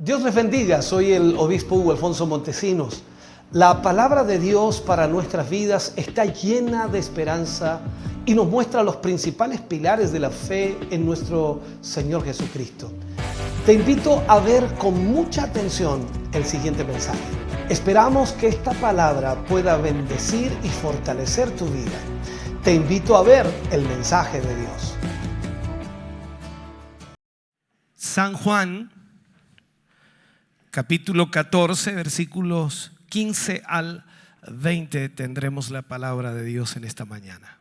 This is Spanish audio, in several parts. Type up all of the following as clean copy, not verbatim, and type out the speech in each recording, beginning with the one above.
Dios les bendiga, soy el obispo Hugo Alfonso Montesinos. La palabra de Dios para nuestras vidas está llena de esperanza y nos muestra los principales pilares de la fe en nuestro Señor Jesucristo. Te invito a ver con mucha atención el siguiente mensaje. Esperamos que esta palabra pueda bendecir y fortalecer tu vida. Te invito a ver el mensaje de Dios. San Juan, capítulo 14, versículos 15 al 20, tendremos la palabra de Dios en esta mañana.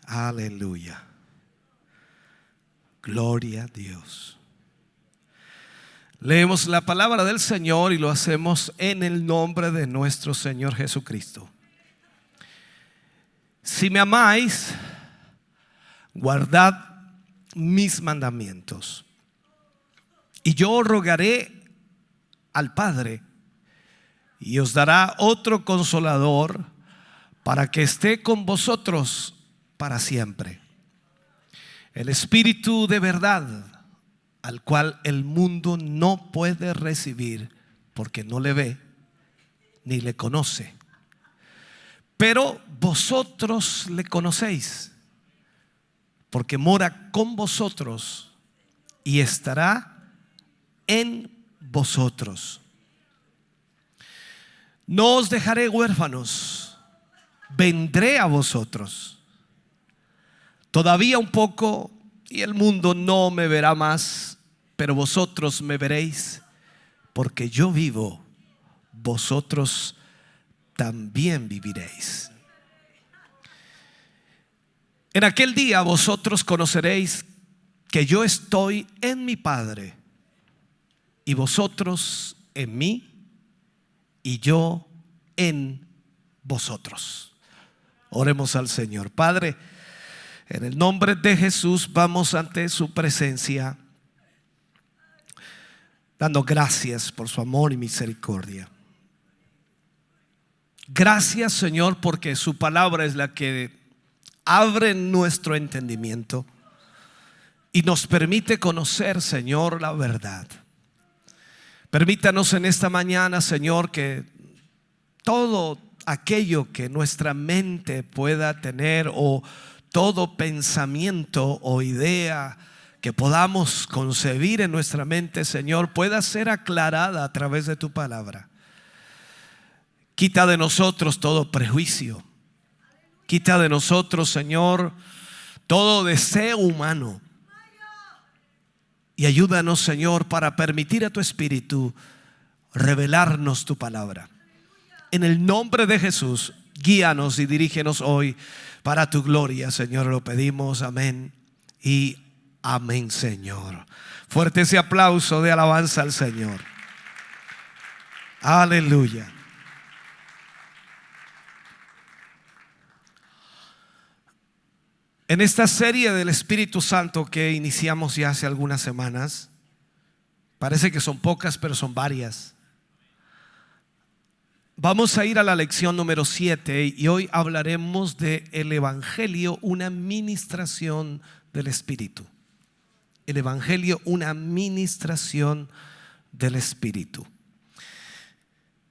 Aleluya. Gloria a Dios. Leemos la palabra del Señor y lo hacemos en el nombre de nuestro Señor Jesucristo. Si me amáis, guardad mis mandamientos. Y yo rogaré al Padre y os dará otro consolador para que esté con vosotros para siempre. El Espíritu de verdad, al cual el mundo no puede recibir porque no le ve ni le conoce. Pero vosotros le conocéis porque mora con vosotros y estará en vosotros. No os dejaré huérfanos, vendré a vosotros. Todavía un poco y el mundo no me verá más, pero vosotros me veréis, porque yo vivo, vosotros también viviréis. En aquel día vosotros conoceréis que yo estoy en mi Padre y vosotros en mí y yo en vosotros. Oremos al Señor. Padre, en el nombre de Jesús vamos ante su presencia dando gracias por su amor y misericordia. Gracias, Señor, porque su palabra es la que abre nuestro entendimiento y nos permite conocer, Señor, la verdad. Permítanos en esta mañana, Señor, que todo aquello que nuestra mente pueda tener o todo pensamiento o idea que podamos concebir en nuestra mente, Señor, pueda ser aclarada a través de tu palabra. Quita de nosotros todo prejuicio. Quita de nosotros, Señor, todo deseo humano. Y ayúdanos, Señor, para permitir a tu Espíritu revelarnos tu palabra. En el nombre de Jesús, guíanos y dirígenos hoy para tu gloria, Señor, lo pedimos. Amén y amén, Señor. Fuerte ese aplauso de alabanza al Señor. Aleluya. En esta serie del Espíritu Santo que iniciamos ya hace algunas semanas, parece que son pocas, pero son varias. Vamos a ir a la lección número 7 y hoy hablaremos de el Evangelio, una ministración del Espíritu. El Evangelio, una ministración del Espíritu.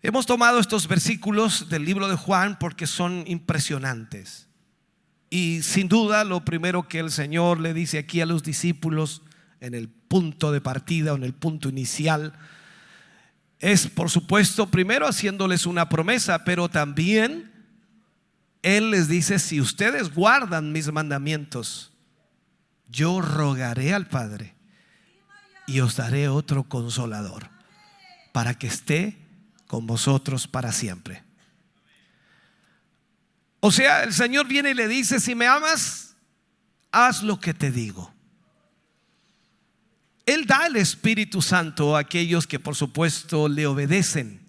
Hemos tomado estos versículos del libro de Juan porque son impresionantes. Y sin duda lo primero que el Señor le dice aquí a los discípulos en el punto de partida o en el punto inicial es, por supuesto, primero haciéndoles una promesa, pero también Él les dice: si ustedes guardan mis mandamientos, yo rogaré al Padre y os daré otro consolador para que esté con vosotros para siempre. O sea, el Señor viene y le dice: si me amas, haz lo que te digo. Él da el Espíritu Santo a aquellos que por supuesto le obedecen.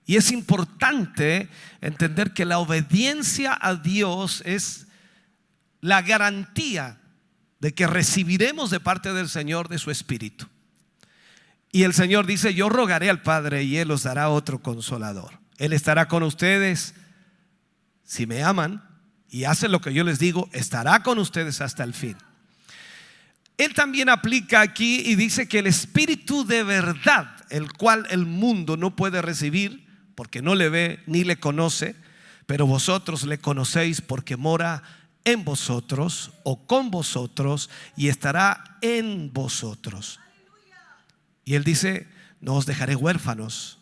Y es importante entender que la obediencia a Dios es la garantía de que recibiremos de parte del Señor de su Espíritu. Y el Señor dice: yo rogaré al Padre y Él os dará otro consolador. Él estará con ustedes. Si me aman y hacen lo que yo les digo, estará con ustedes hasta el fin. Él también aplica aquí y dice que el Espíritu de verdad, el cual el mundo no puede recibir porque no le ve ni le conoce, pero vosotros le conocéis porque mora en vosotros o con vosotros y estará en vosotros. Y él dice: no os dejaré huérfanos,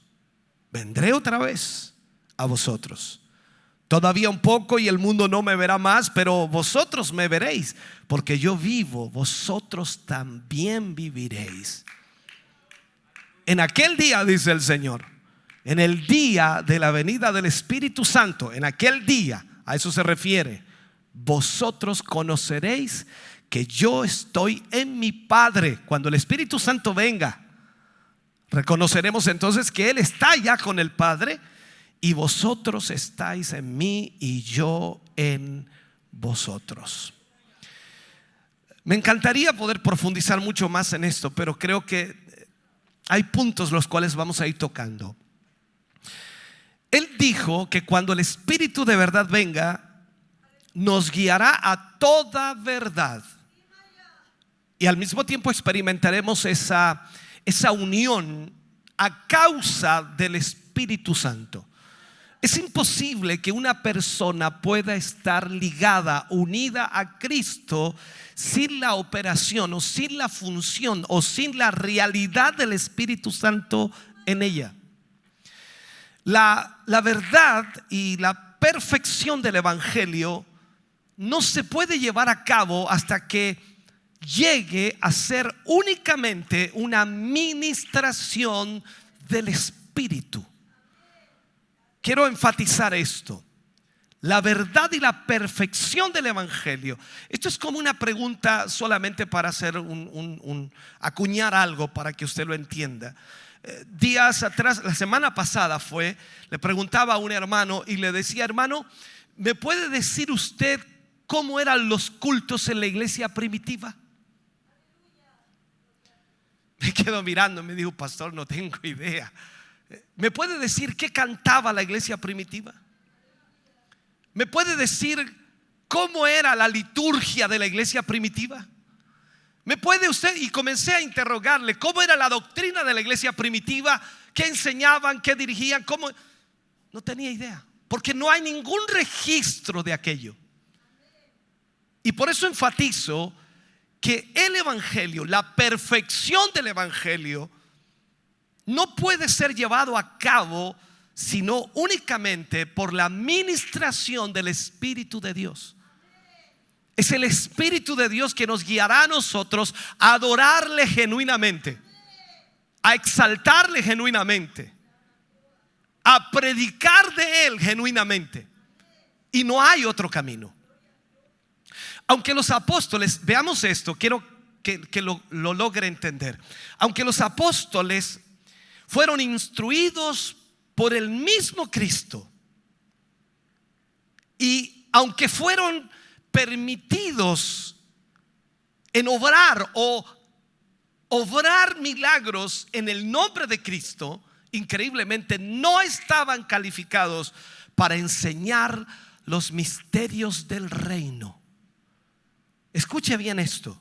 vendré otra vez a vosotros. Todavía un poco y el mundo no me verá más, pero vosotros me veréis, porque yo vivo, vosotros también viviréis. En aquel día, dice el Señor, en el día de la venida del Espíritu Santo, en aquel día, a eso se refiere, vosotros conoceréis que yo estoy en mi Padre. Cuando el Espíritu Santo venga, reconoceremos entonces que Él está ya con el Padre, y vosotros estáis en mí y yo en vosotros. Me encantaría poder profundizar mucho más en esto, pero creo que hay puntos los cuales vamos a ir tocando. Él dijo que cuando el Espíritu de verdad venga, nos guiará a toda verdad. Y al mismo tiempo experimentaremos esa unión a causa del Espíritu Santo. Es imposible que una persona pueda estar ligada, unida a Cristo, sin la operación o sin la función o sin la realidad del Espíritu Santo en ella. La verdad y la perfección del Evangelio no se puede llevar a cabo hasta que llegue a ser únicamente una ministración del Espíritu. Quiero enfatizar esto: la verdad y la perfección del Evangelio. Esto es como una pregunta solamente para hacer acuñar algo para que usted lo entienda. Días atrás, la semana pasada le preguntaba a un hermano y le decía: hermano, ¿me puede decir usted cómo eran los cultos en la iglesia primitiva? Me quedo mirando, me dijo: pastor, no tengo idea. ¿Me puede decir qué cantaba la iglesia primitiva? ¿Me puede decir cómo era la liturgia de la iglesia primitiva? ¿Me puede usted? Y comencé a interrogarle cómo era la doctrina de la iglesia primitiva, qué enseñaban, qué dirigían, cómo. No tenía idea, porque no hay ningún registro de aquello. Y por eso enfatizo que el Evangelio, la perfección del Evangelio, no puede ser llevado a cabo sino únicamente por la ministración del Espíritu de Dios. Es el Espíritu de Dios que nos guiará a nosotros a adorarle genuinamente, a exaltarle genuinamente, a predicar de Él genuinamente. Y no hay otro camino. Aunque los apóstoles, veamos esto, quiero que lo logre entender. Aunque los apóstoles fueron instruidos por el mismo Cristo, y aunque fueron permitidos en obrar milagros en el nombre de Cristo, increíblemente no estaban calificados para enseñar los misterios del reino. Escuche bien esto.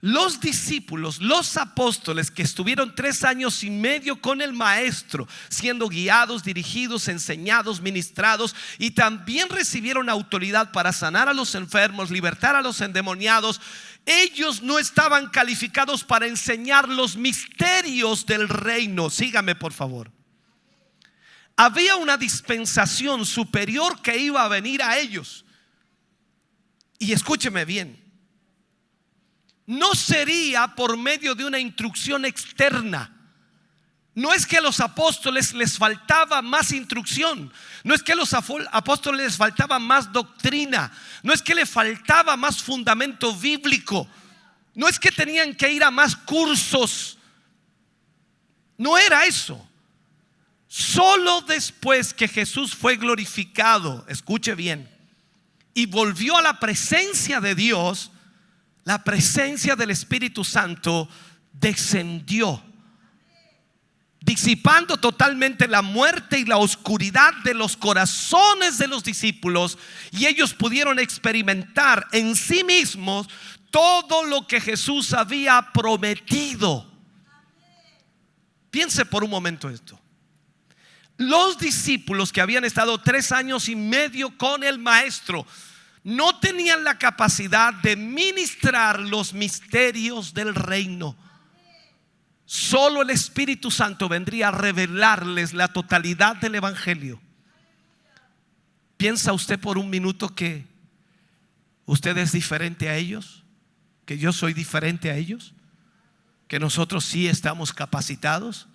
Los discípulos, los apóstoles que estuvieron 3 años y medio con el maestro, siendo guiados, dirigidos, enseñados, ministrados, y también recibieron autoridad para sanar a los enfermos, libertar a los endemoniados, ellos no estaban calificados para enseñar los misterios del reino. Sígame, por favor. Había una dispensación superior que iba a venir a ellos. Y escúcheme bien, no sería por medio de una instrucción externa. No es que a los apóstoles les faltaba más instrucción, no es que a los apóstoles les faltaba más doctrina, no es que les faltaba más fundamento bíblico, no es que tenían que ir a más cursos. No era eso. Solo después que Jesús fue glorificado, escuche bien, y volvió a la presencia de Dios, la presencia del Espíritu Santo descendió, disipando totalmente la muerte y la oscuridad de los corazones de los discípulos, y ellos pudieron experimentar en sí mismos todo lo que Jesús había prometido. Piense por un momento esto. Los discípulos que habían estado 3 años y medio con el maestro no tenían la capacidad de ministrar los misterios del reino. Solo el Espíritu Santo vendría a revelarles la totalidad del evangelio. ¿Piensa usted por un minuto que usted es diferente a ellos? ¿Que yo soy diferente a ellos? ¿Que nosotros sí estamos capacitados?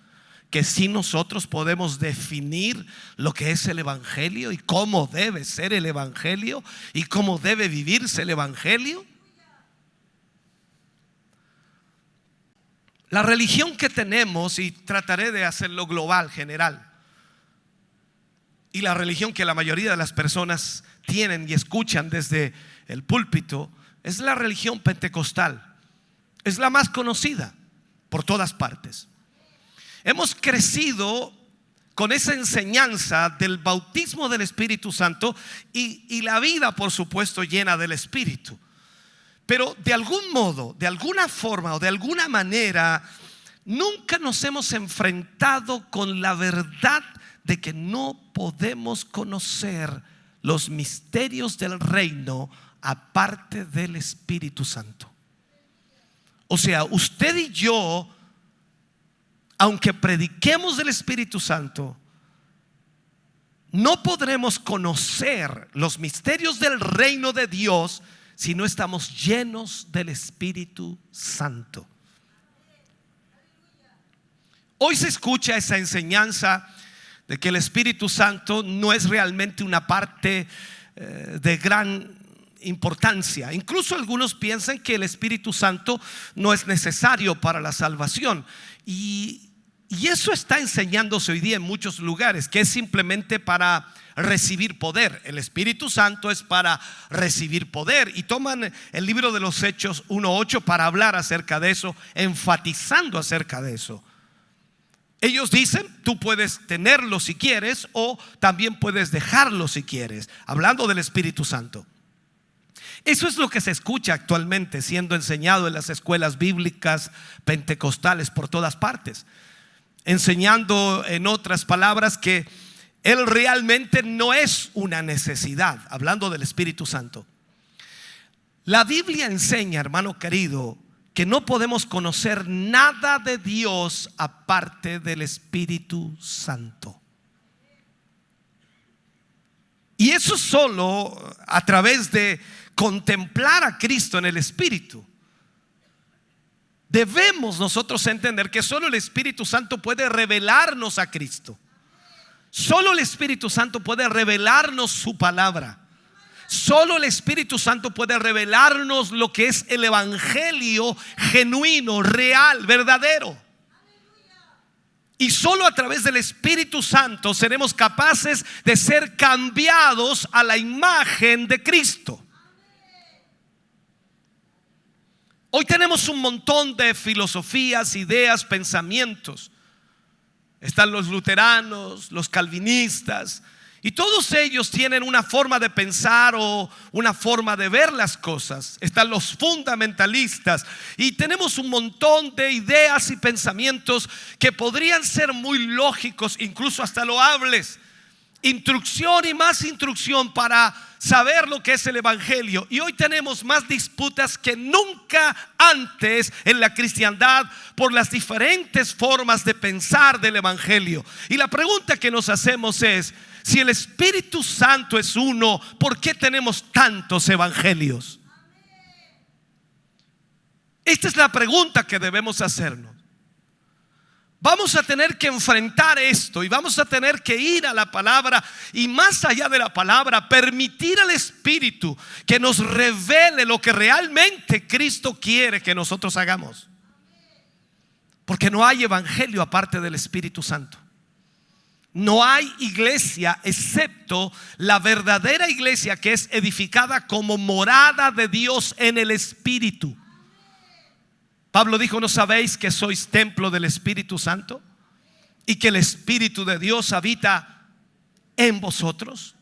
¿Que sí nosotros podemos definir lo que es el evangelio y cómo debe ser el evangelio y cómo debe vivirse el evangelio? La religión que tenemos, y trataré de hacerlo global, general, y la religión que la mayoría de las personas tienen y escuchan desde el púlpito, es la religión pentecostal. Es la más conocida por todas partes. Hemos crecido con esa enseñanza del bautismo del Espíritu Santo y la vida, por supuesto, llena del Espíritu. Pero de algún modo, de alguna forma o de alguna manera, nunca nos hemos enfrentado con la verdad de que no podemos conocer los misterios del reino aparte del Espíritu Santo. O sea, usted y yo, aunque prediquemos del Espíritu Santo, no podremos conocer los misterios del reino de Dios si no estamos llenos del Espíritu Santo. Hoy se escucha esa enseñanza de que el Espíritu Santo no es realmente una parte de gran importancia. Incluso algunos piensan que el Espíritu Santo no es necesario para la salvación. Y eso está enseñándose hoy día en muchos lugares, que es simplemente para recibir poder. El Espíritu Santo es para recibir poder. Y toman el libro de los Hechos 1:8 para hablar acerca de eso, enfatizando acerca de eso. Ellos dicen, tú puedes tenerlo si quieres, o también puedes dejarlo si quieres, hablando del Espíritu Santo. Eso es lo que se escucha actualmente siendo enseñado en las escuelas bíblicas pentecostales por todas partes, enseñando, en otras palabras, que Él realmente no es una necesidad, hablando del Espíritu Santo. La Biblia enseña, hermano querido, que no podemos conocer nada de Dios aparte del Espíritu Santo. Y eso solo a través de contemplar a Cristo en el Espíritu. Debemos nosotros entender que solo el Espíritu Santo puede revelarnos a Cristo. Solo el Espíritu Santo puede revelarnos su palabra. Solo el Espíritu Santo puede revelarnos lo que es el evangelio genuino, real, verdadero. Y solo a través del Espíritu Santo seremos capaces de ser cambiados a la imagen de Cristo. Hoy tenemos un montón de filosofías, ideas, pensamientos. Están los luteranos, los calvinistas, y todos ellos tienen una forma de pensar o una forma de ver las cosas. Están los fundamentalistas, y tenemos un montón de ideas y pensamientos que podrían ser muy lógicos, incluso hasta loables. Instrucción y más instrucción para saber lo que es el evangelio. Y hoy tenemos más disputas que nunca antes en la cristiandad por las diferentes formas de pensar del evangelio. Y la pregunta que nos hacemos es: si el Espíritu Santo es uno, ¿por qué tenemos tantos evangelios? Esta es la pregunta que debemos hacernos. Vamos a tener que enfrentar esto y vamos a tener que ir a la palabra, y más allá de la palabra, permitir al Espíritu que nos revele lo que realmente Cristo quiere que nosotros hagamos. Porque no hay evangelio aparte del Espíritu Santo. No hay iglesia excepto la verdadera iglesia, que es edificada como morada de Dios en el Espíritu. Pablo dijo: ¿no sabéis que sois templo del Espíritu Santo y que el Espíritu de Dios habita en vosotros?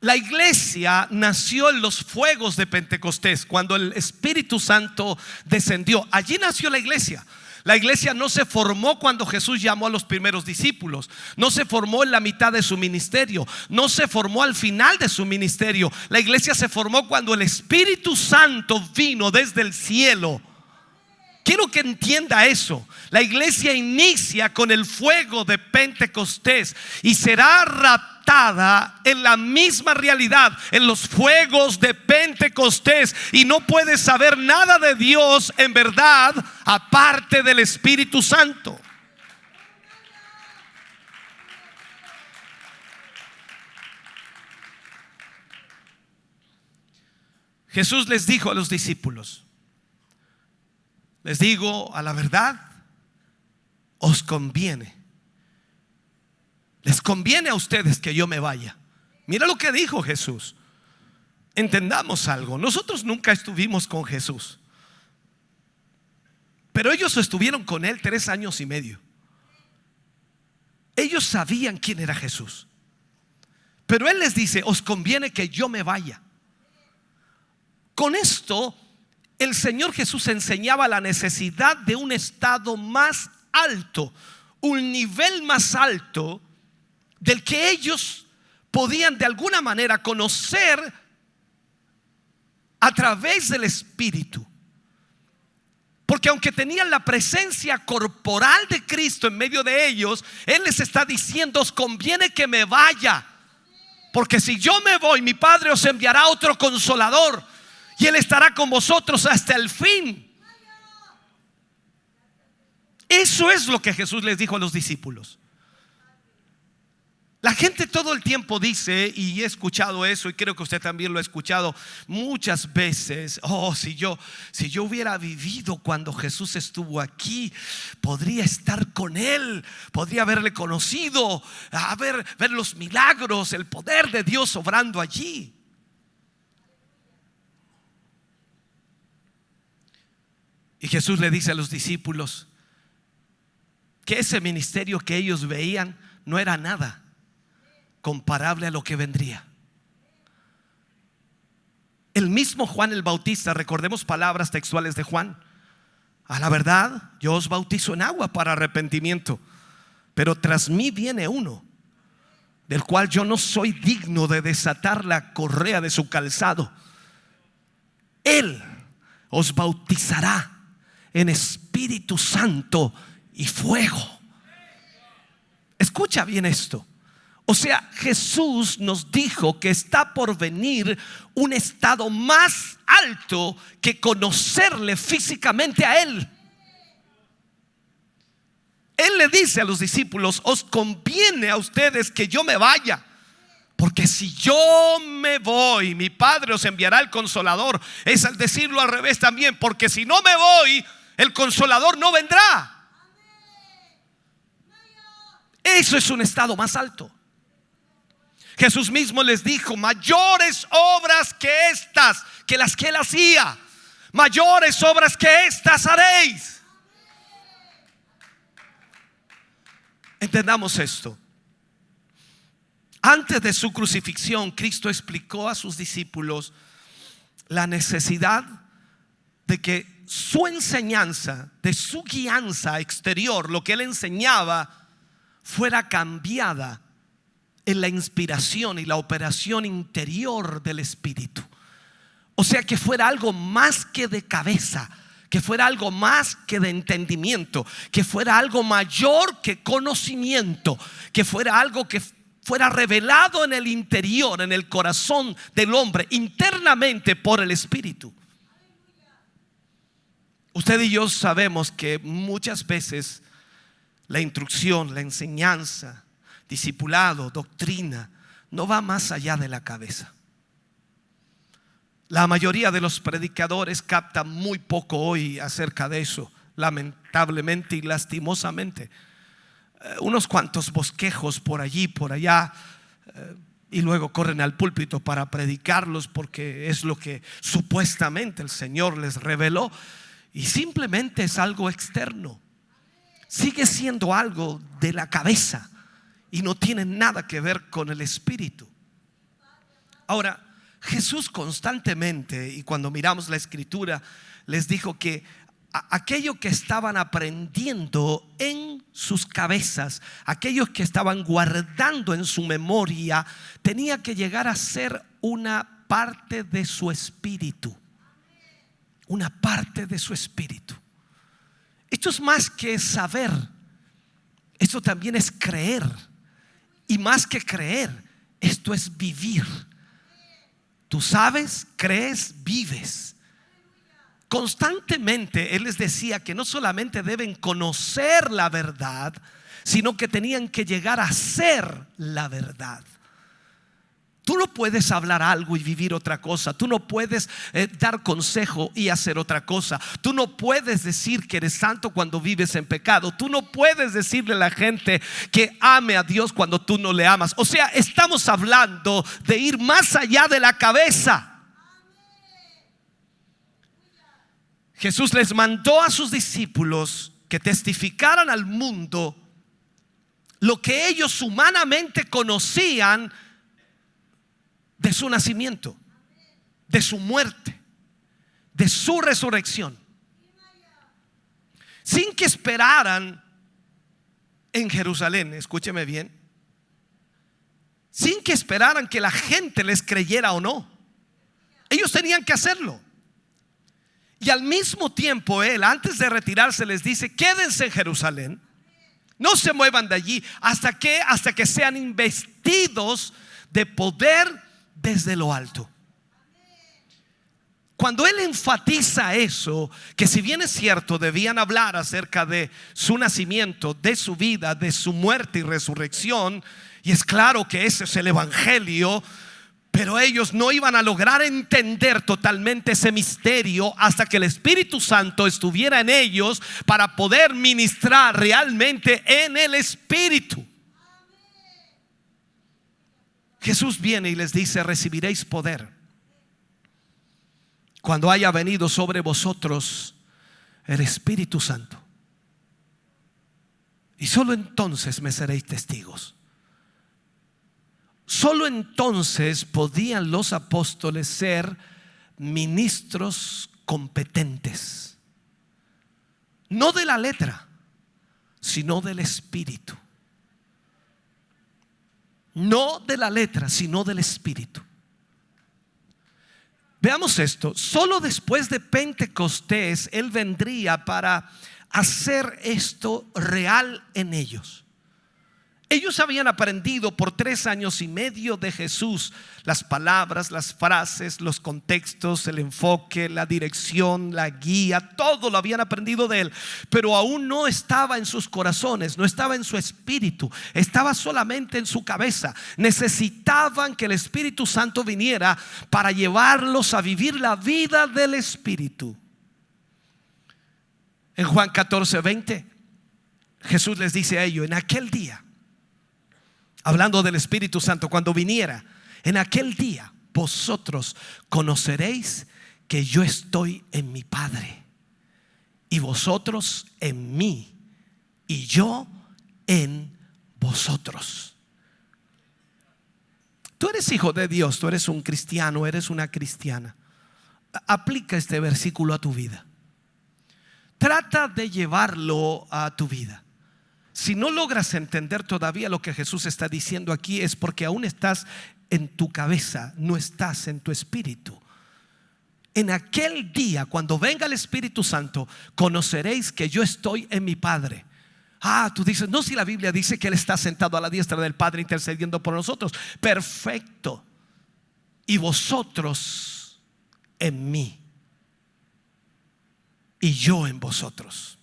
La iglesia nació en los fuegos de Pentecostés, cuando el Espíritu Santo descendió. Allí nació la iglesia. La iglesia no se formó cuando Jesús llamó a los primeros discípulos, no se formó en la mitad de su ministerio, no se formó al final de su ministerio. La iglesia se formó cuando el Espíritu Santo vino desde el cielo. Quiero que entienda eso. La iglesia inicia con el fuego de Pentecostés y será raptada en la misma realidad, en los fuegos de Pentecostés. Y no puedes saber nada de Dios en verdad aparte del Espíritu Santo. Jesús les dijo a los discípulos: les digo a la verdad, os conviene. Les conviene a ustedes que yo me vaya. Mira lo que dijo Jesús. Entendamos algo. Nosotros nunca estuvimos con Jesús, pero ellos estuvieron con él 3 años y medio. Ellos sabían quién era Jesús, pero él les dice: os conviene que yo me vaya. Con esto el Señor Jesús enseñaba la necesidad de un estado más alto, un nivel más alto del que ellos podían de alguna manera conocer a través del Espíritu. Porque aunque tenían la presencia corporal de Cristo en medio de ellos, Él les está diciendo: os conviene que me vaya, porque si yo me voy, mi Padre os enviará otro consolador y Él estará con vosotros hasta el fin. Eso es lo que Jesús les dijo a los discípulos. La gente todo el tiempo dice, y he escuchado eso, y creo que usted también lo ha escuchado muchas veces: oh, si yo hubiera vivido cuando Jesús estuvo aquí, podría estar con Él, podría haberle conocido, ver los milagros, el poder de Dios obrando allí. Y Jesús le dice a los discípulos que ese ministerio que ellos veían no era nada comparable a lo que vendría. El mismo Juan el Bautista, recordemos palabras textuales de Juan: a la verdad, yo os bautizo en agua para arrepentimiento, pero tras mí viene uno, del cual yo no soy digno de desatar la correa de su calzado. Él os bautizará en Espíritu Santo y fuego. Escucha bien esto. O sea, Jesús nos dijo que está por venir un estado más alto que conocerle físicamente a Él. Él le dice a los discípulos: os conviene a ustedes que yo me vaya, porque si yo me voy, mi Padre os enviará el Consolador. Es al decirlo al revés también, porque si no me voy, el Consolador no vendrá. Eso es un estado más alto. Jesús mismo les dijo: mayores obras que estas, que las que Él hacía, mayores obras que estas haréis. Entendamos esto. Antes de su crucifixión, Cristo explicó a sus discípulos la necesidad de que su enseñanza, de su guianza exterior, lo que Él enseñaba, fuera cambiada en la inspiración y la operación interior del Espíritu. O sea, que fuera algo más que de cabeza, que fuera algo más que de entendimiento, que fuera algo mayor que conocimiento, que fuera algo que fuera revelado en el interior, en el corazón del hombre, internamente por el Espíritu. Usted y yo sabemos que muchas veces la instrucción, la enseñanza, discipulado, doctrina, no va más allá de la cabeza. La mayoría de los predicadores captan muy poco hoy acerca de eso, lamentablemente y lastimosamente. Unos cuantos bosquejos por allí, por allá, y luego corren al púlpito para predicarlos porque es lo que supuestamente el Señor les reveló, y simplemente es algo externo. Sigue siendo algo de la cabeza y no tiene nada que ver con el Espíritu. Ahora, Jesús constantemente, y cuando miramos la escritura, les dijo que aquello que estaban aprendiendo en sus cabezas, aquellos que estaban guardando en su memoria, tenía que llegar a ser una parte de su espíritu. Una parte de su espíritu. Esto es más que saber, esto también es creer. Y más que creer, esto es vivir. Tú sabes, crees, vives. Constantemente Él les decía que no solamente deben conocer la verdad, sino que tenían que llegar a ser la verdad. Tú no puedes hablar algo y vivir otra cosa. Tú no puedes dar consejo y hacer otra cosa. Tú no puedes decir que eres santo cuando vives en pecado. Tú no puedes decirle a la gente que ame a Dios cuando tú no le amas. O sea, estamos hablando de ir más allá de la cabeza. Jesús les mandó a sus discípulos que testificaran al mundo lo que ellos humanamente conocían de su nacimiento, de su muerte, de su resurrección, sin que esperaran en Jerusalén. Escúcheme bien, sin que esperaran que la gente les creyera o no. Ellos tenían que hacerlo. Y al mismo tiempo Él, antes de retirarse, les dice: quédense en Jerusalén, no se muevan de allí hasta que sean investidos de poder desde lo alto. Cuando Él enfatiza eso, que si bien es cierto debían hablar acerca de su nacimiento, de su vida, de su muerte y resurrección, y es claro que ese es el evangelio, pero ellos no iban a lograr entender totalmente ese misterio hasta que el Espíritu Santo estuviera en ellos para poder ministrar realmente en el Espíritu. Jesús viene y les dice: recibiréis poder cuando haya venido sobre vosotros el Espíritu Santo, y solo entonces me seréis testigos. Solo entonces podían los apóstoles ser ministros competentes, no de la letra, sino del Espíritu. No de la letra, sino del Espíritu. Veamos esto. Solo después de Pentecostés Él vendría para hacer esto real en ellos. Ellos habían aprendido por 3 años y medio de Jesús las palabras, las frases, los contextos, el enfoque, la dirección, la guía. Todo lo habían aprendido de Él, pero aún no estaba en sus corazones, no estaba en su espíritu, estaba solamente en su cabeza. Necesitaban que el Espíritu Santo viniera para llevarlos a vivir la vida del Espíritu. En Juan 14:20 Jesús les dice a ellos: en aquel día, hablando del Espíritu Santo, cuando viniera, en aquel día vosotros conoceréis que yo estoy en mi Padre, y vosotros en mí, y yo en vosotros. Tú eres hijo de Dios, tú eres un cristiano, eres una cristiana. Aplica este versículo a tu vida. Trata de llevarlo a tu vida. Si no logras entender todavía lo que Jesús está diciendo aquí, es porque aún estás en tu cabeza, no estás en tu espíritu. En aquel día, cuando venga el Espíritu Santo, conoceréis que yo estoy en mi Padre. Tú dices: no, si la Biblia dice que Él está sentado a la diestra del Padre intercediendo por nosotros. Perfecto. Y vosotros en mí, y yo en vosotros.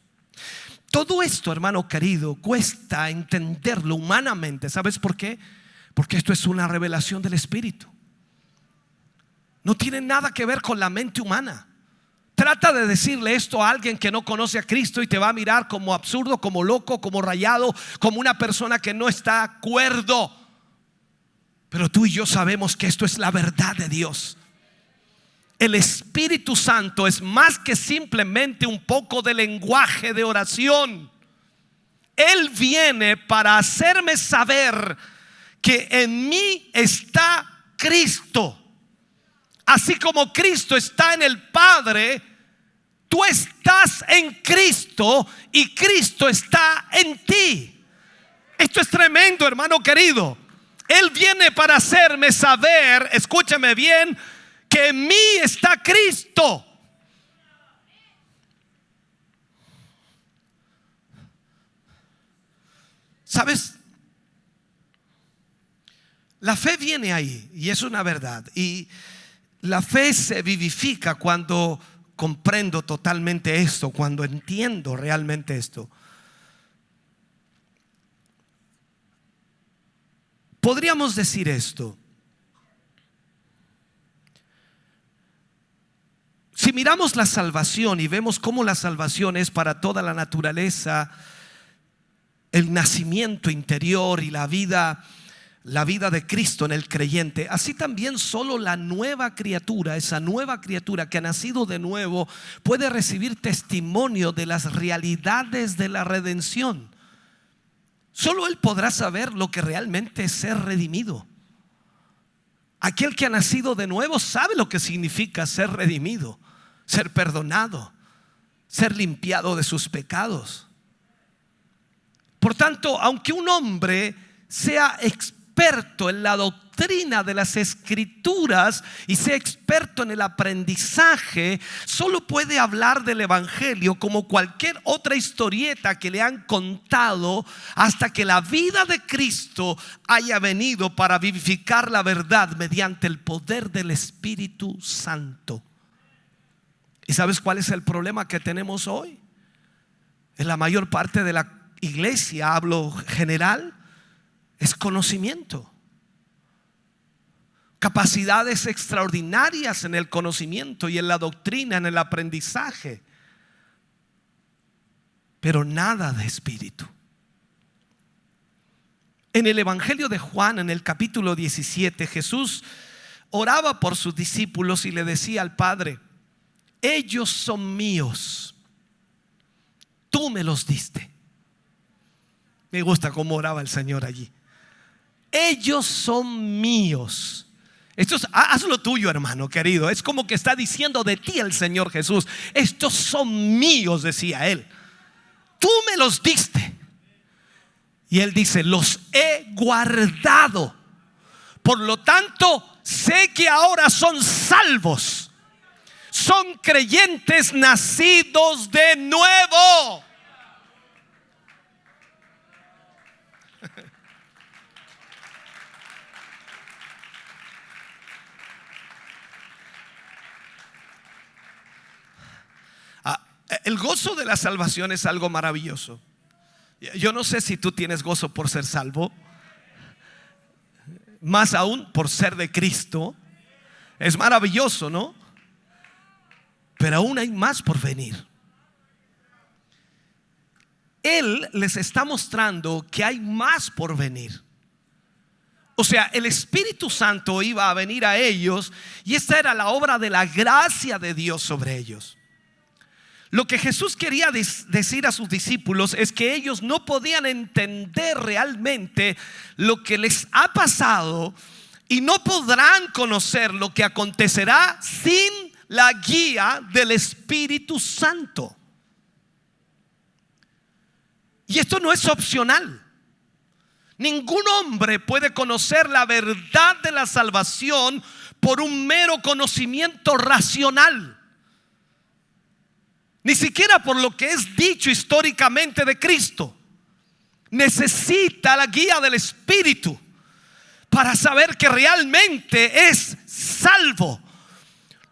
Todo esto, hermano querido, cuesta entenderlo humanamente. ¿Sabes por qué? Porque esto es una revelación del Espíritu. No tiene nada que ver con la mente humana. Trata de decirle esto a alguien que no conoce a Cristo y te va a mirar como absurdo, como loco, como rayado, como una persona que no está cuerdo. Pero tú y yo sabemos que esto es la verdad de Dios. El Espíritu Santo es más que simplemente un poco de lenguaje de oración. Él viene para hacerme saber que en mí está Cristo. Así como Cristo está en el Padre, tú estás en Cristo y Cristo está en ti. Esto es tremendo, hermano querido. Él viene para hacerme saber, escúchame bien, que en mí está Cristo. ¿Sabes? La fe viene ahí y es una verdad. Y la fe se vivifica cuando comprendo totalmente esto, cuando entiendo realmente esto. Podríamos decir esto: si miramos la salvación y vemos cómo la salvación es para toda la naturaleza, el nacimiento interior y la vida de Cristo en el creyente, así también solo la nueva criatura, esa nueva criatura que ha nacido de nuevo, puede recibir testimonio de las realidades de la redención. Solo él podrá saber lo que realmente es ser redimido. Aquel que ha nacido de nuevo sabe lo que significa ser redimido, ser perdonado, ser limpiado de sus pecados. Por tanto, aunque un hombre sea experto en la doctrina de las Escrituras y sea experto en el aprendizaje, solo puede hablar del Evangelio como cualquier otra historieta que le han contado, hasta que la vida de Cristo haya venido para vivificar la verdad mediante el poder del Espíritu Santo. ¿Y sabes cuál es el problema que tenemos hoy? En la mayor parte de la iglesia, hablo general, es conocimiento, capacidades extraordinarias en el conocimiento y en la doctrina, en el aprendizaje, pero nada de espíritu. En el Evangelio de Juan, en el capítulo 17, Jesús oraba por sus discípulos y le decía al Padre: ellos son míos, tú me los diste. Me gusta cómo oraba el Señor allí. Ellos son míos. Esto es, hazlo tuyo, hermano querido. Es como que está diciendo de ti el Señor Jesús: estos son míos, decía él. Tú me los diste. Y él dice: los he guardado. Por lo tanto, sé que ahora son salvos. Son creyentes nacidos de nuevo. El gozo de la salvación es algo maravilloso. Yo no sé si tú tienes gozo por ser salvo, más aún por ser de Cristo. Es maravilloso, ¿no? Pero aún hay más por venir. Él les está mostrando que hay más por venir. O sea, el Espíritu Santo iba a venir a ellos, y esta era la obra de la gracia de Dios sobre ellos. Lo que Jesús quería decir a sus discípulos es que ellos no podían entender realmente lo que les ha pasado, y no podrán conocer lo que acontecerá sin la guía del Espíritu Santo. Y esto no es opcional. Ningún hombre puede conocer la verdad de la salvación por un mero conocimiento racional, ni siquiera por lo que es dicho históricamente de Cristo. Necesita la guía del Espíritu para saber que realmente es salvo.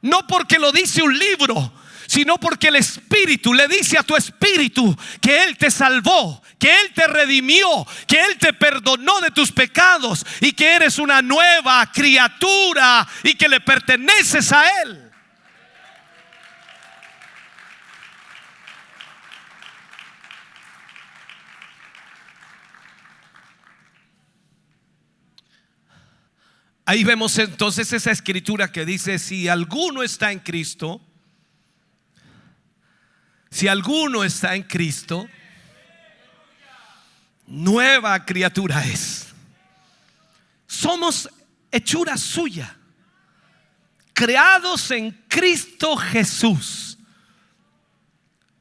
No porque lo dice un libro, sino porque el Espíritu le dice a tu espíritu que Él te salvó, que Él te redimió, que Él te perdonó de tus pecados y que eres una nueva criatura y que le perteneces a Él. Ahí vemos entonces esa escritura que dice: si alguno está en Cristo, nueva criatura es. Somos hechura suya, creados en Cristo Jesús.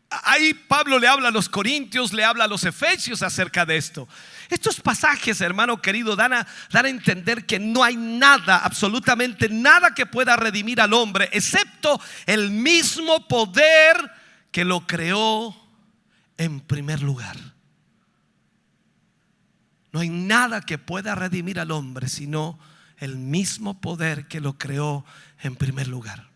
Ahí Pablo le habla a los corintios, le habla a los efesios acerca de esto. Estos pasajes, hermano querido, dan a entender que no hay nada, absolutamente nada que pueda redimir al hombre, excepto el mismo poder que lo creó en primer lugar. No hay nada que pueda redimir al hombre, sino el mismo poder que lo creó en primer lugar.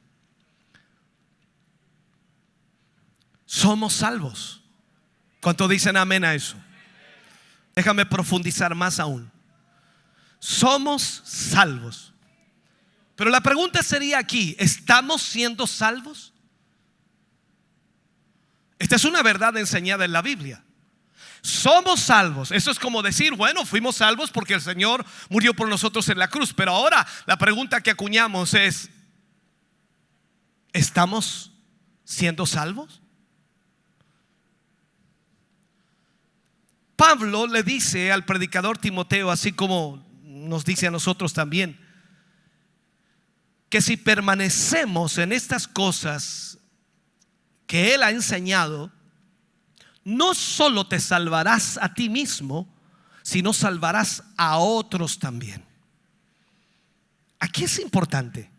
Somos salvos. ¿Cuántos dicen amén a eso? Déjame profundizar más aún. Somos salvos. Pero la pregunta sería aquí: ¿estamos siendo salvos? Esta es una verdad enseñada en la Biblia. Somos salvos. Eso es como decir, bueno, fuimos salvos porque el Señor murió por nosotros en la cruz. Pero ahora la pregunta que acuñamos es: ¿estamos siendo salvos? Pablo le dice al predicador Timoteo, así como nos dice a nosotros también, que si permanecemos en estas cosas que él ha enseñado, no solo te salvarás a ti mismo, sino salvarás a otros también. Aquí es importante.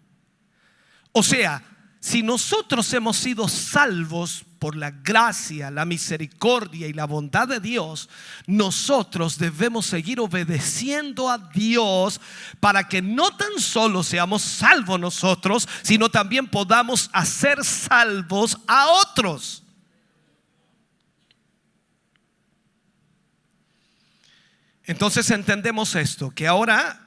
O sea, si nosotros hemos sido salvos por la gracia, la misericordia y la bondad de Dios, nosotros debemos seguir obedeciendo a Dios para que no tan solo seamos salvos nosotros, sino también podamos hacer salvos a otros. Entonces entendemos esto, que ahora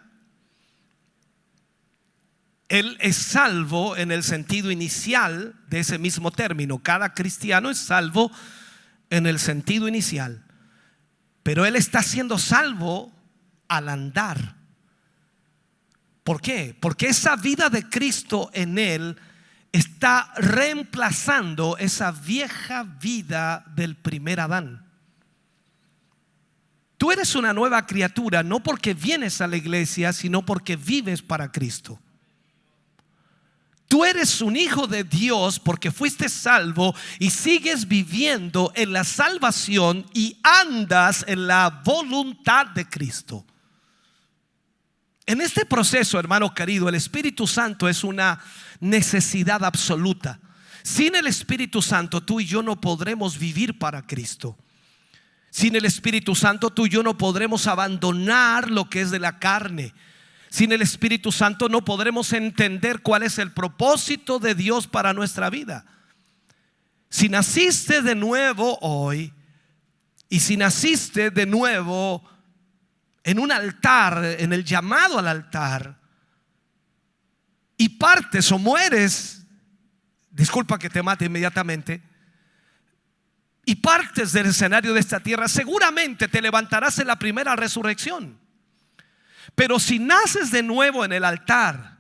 él es salvo en el sentido inicial de ese mismo término. Cada cristiano es salvo en el sentido inicial, pero él está siendo salvo al andar. ¿Por qué? Porque esa vida de Cristo en él está reemplazando esa vieja vida del primer Adán. Tú eres una nueva criatura no porque vienes a la iglesia, sino porque vives para Cristo. Tú eres un hijo de Dios porque fuiste salvo y sigues viviendo en la salvación y andas en la voluntad de Cristo. En este proceso, hermano querido, el Espíritu Santo es una necesidad absoluta. Sin el Espíritu Santo, tú y yo no podremos vivir para Cristo. Sin el Espíritu Santo, tú y yo no podremos abandonar lo que es de la carne. Sin el Espíritu Santo no podremos entender cuál es el propósito de Dios para nuestra vida. Si naciste de nuevo hoy, y si naciste de nuevo en un altar, en el llamado al altar, y partes o mueres, disculpa que te mate inmediatamente, y partes del escenario de esta tierra, seguramente te levantarás en la primera resurrección. Pero si naces de nuevo en el altar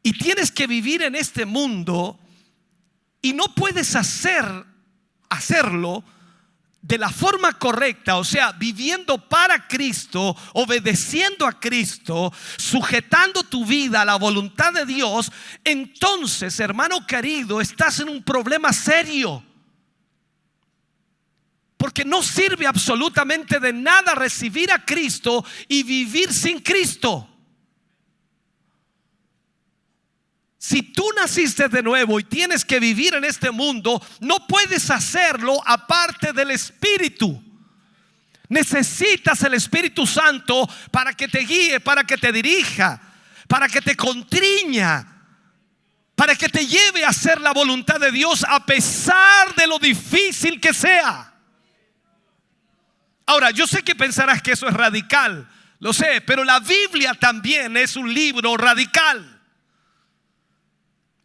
y tienes que vivir en este mundo y no puedes hacerlo de la forma correcta, o sea, viviendo para Cristo, obedeciendo a Cristo, sujetando tu vida a la voluntad de Dios, entonces, hermano querido, estás en un problema serio. Porque no sirve absolutamente de nada recibir a Cristo y vivir sin Cristo. Si tú naciste de nuevo y tienes que vivir en este mundo, no puedes hacerlo aparte del Espíritu. Necesitas el Espíritu Santo para que te guíe, para que te dirija, para que te contriña, para que te lleve a hacer la voluntad de Dios a pesar de lo difícil que sea. Ahora, yo sé que pensarás que eso es radical, lo sé, pero la Biblia también es un libro radical.